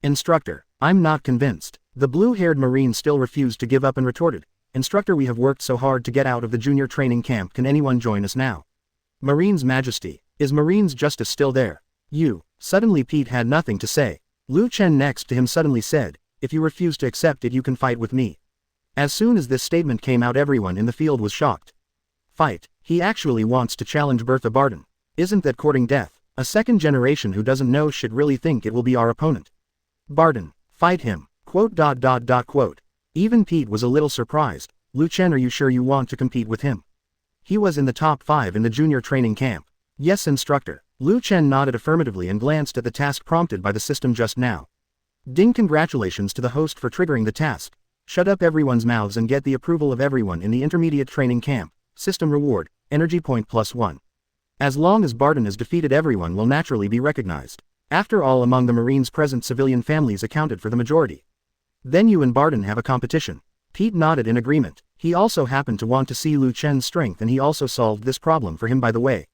Instructor, I'm not convinced. The blue-haired Marine still refused to give up and retorted, Instructor, we have worked so hard to get out of the junior training camp, can anyone join us now? Marine's Majesty, is Marine's Justice still there? You. Suddenly Pete had nothing to say. Lu Chen next to him suddenly said, if you refuse to accept it you can fight with me. As soon as this statement came out everyone in the field was shocked. Fight, he actually wants to challenge Bertha Barton. Isn't that courting death? A second generation who doesn't know shit really think it will be our opponent. Barton, fight him, quote. Even Pete was a little surprised. Lu Chen, are you sure you want to compete with him? He was in the top 5 in the junior training camp. Yes, Instructor. Lu Chen nodded affirmatively and glanced at the task prompted by the system just now. Ding, congratulations to the host for triggering the task. Shut up everyone's mouths and get the approval of everyone in the intermediate training camp. System reward, energy point +1. As long as Barton is defeated everyone will naturally be recognized. After all, among the Marines present civilian families accounted for the majority. Then you and Barton have a competition. Pete nodded in agreement. He also happened to want to see Lu Chen's strength and he also solved this problem for him by the way.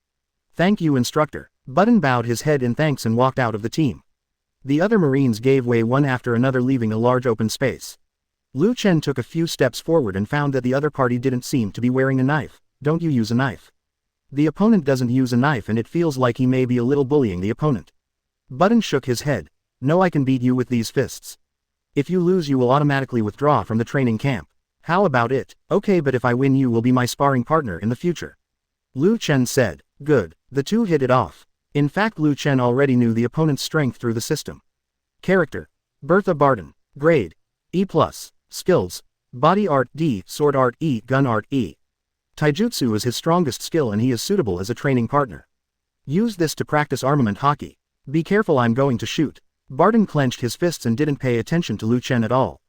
Thank you, Instructor. Barton bowed his head in thanks and walked out of the team. The other Marines gave way one after another, leaving a large open space. Lu Chen took a few steps forward and found that the other party didn't seem to be wearing a knife. Don't you use a knife? The opponent doesn't use a knife and it feels like he may be a little bullying the opponent. Barton shook his head. No, I can beat you with these fists. If you lose you will automatically withdraw from the training camp. How about it? Okay, but if I win you will be my sparring partner in the future. Lu Chen said. Good. The two hit it off. In fact, Lu Chen already knew the opponent's strength through the system. Character: Bertha Barton. Grade: E+. Skills: Body Art D, Sword Art E, Gun Art E. Taijutsu is his strongest skill and he is suitable as a training partner. Use this to practice armament hockey. Be careful, I'm going to shoot. Barton clenched his fists and didn't pay attention to Lu Chen at all.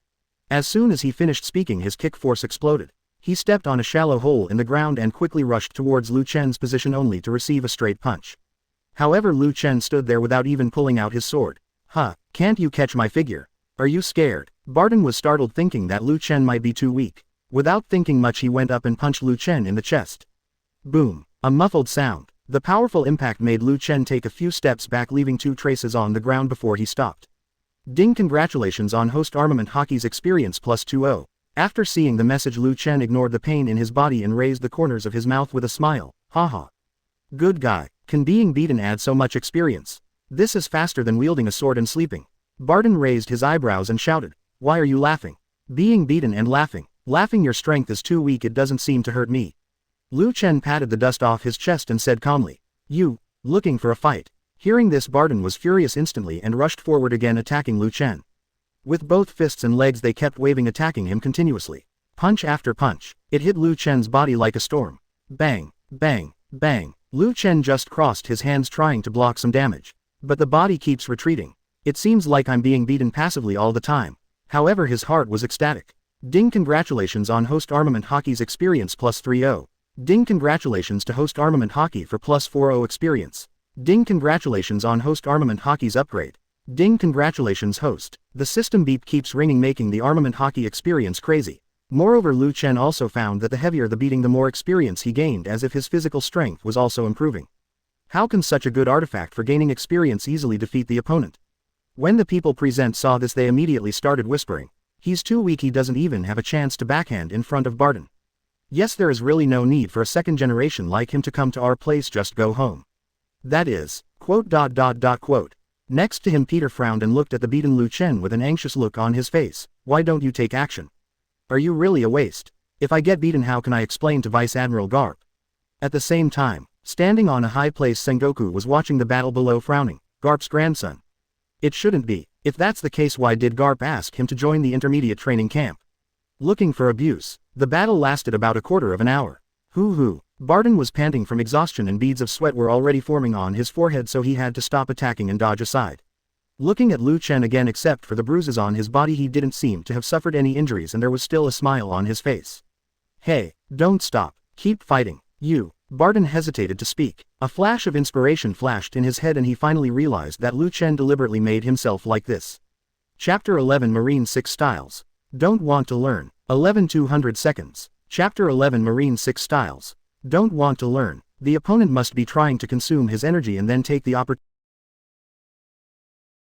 As soon as he finished speaking his kick force exploded. He stepped on a shallow hole in the ground and quickly rushed towards Lu Chen's position only to receive a straight punch. However, Lu Chen stood there without even pulling out his sword. Huh, can't you catch my figure? Are you scared? Barton was startled thinking that Lu Chen might be too weak. Without thinking much he went up and punched Lu Chen in the chest. Boom, a muffled sound. The powerful impact made Lu Chen take a few steps back, leaving 2 traces on the ground before he stopped. Ding, congratulations on host armament hockey's experience +20. After seeing the message Lu Chen ignored the pain in his body and raised the corners of his mouth with a smile. Haha. Good guy. Can being beaten add so much experience? This is faster than wielding a sword and sleeping. Barton raised his eyebrows and shouted. Why are you laughing? Being beaten and laughing. Laughing, your strength is too weak, it doesn't seem to hurt me. Lu Chen patted the dust off his chest and said calmly. You, looking for a fight? Hearing this, Barton was furious instantly and rushed forward again, attacking Lu Chen. With both fists and legs they kept waving, attacking him continuously. Punch after punch. It hit Lu Chen's body like a storm. Bang, bang, bang. Lu Chen just crossed his hands trying to block some damage. But the body keeps retreating. It seems like I'm being beaten passively all the time. However, his heart was ecstatic. Ding, congratulations on host armament hockey's experience +30. Ding, congratulations to host armament hockey for +40 experience. Ding, congratulations on host armament hockey's upgrade. Ding, congratulations host. The system beep keeps ringing, making the armament hockey experience crazy. Moreover, Lu Chen also found that the heavier the beating the more experience he gained, as if his physical strength was also improving. How can such a good artifact for gaining experience easily defeat the opponent? When the people present saw this they immediately started whispering. He's too weak, he doesn't even have a chance to backhand in front of Barton. Yes, there is really no need for a second generation like him to come to our place, just go home. That is, quote. Next to him Peter frowned and looked at the beaten Lu Chen with an anxious look on his face. Why don't you take action? Are you really a waste? If I get beaten how can I explain to Vice Admiral Garp? At the same time, standing on a high place, Sengoku was watching the battle below, frowning. Garp's grandson. It shouldn't be. If that's the case, why did Garp ask him to join the intermediate training camp? Looking for abuse. The battle lasted about a quarter of an hour. Hoo. Barton was panting from exhaustion and beads of sweat were already forming on his forehead, so he had to stop attacking and dodge aside. Looking at Lu Chen again, except for the bruises on his body, he didn't seem to have suffered any injuries and there was still a smile on his face. Hey, don't stop, keep fighting, you. Barton hesitated to speak. A flash of inspiration flashed in his head and he finally realized that Lu Chen deliberately made himself like this. Chapter 11 Marine 6 Styles. Don't want to learn. 11-200 seconds. Chapter 11 Marine 6 Styles. Don't want to learn. The opponent must be trying to consume his energy and then take the opportunity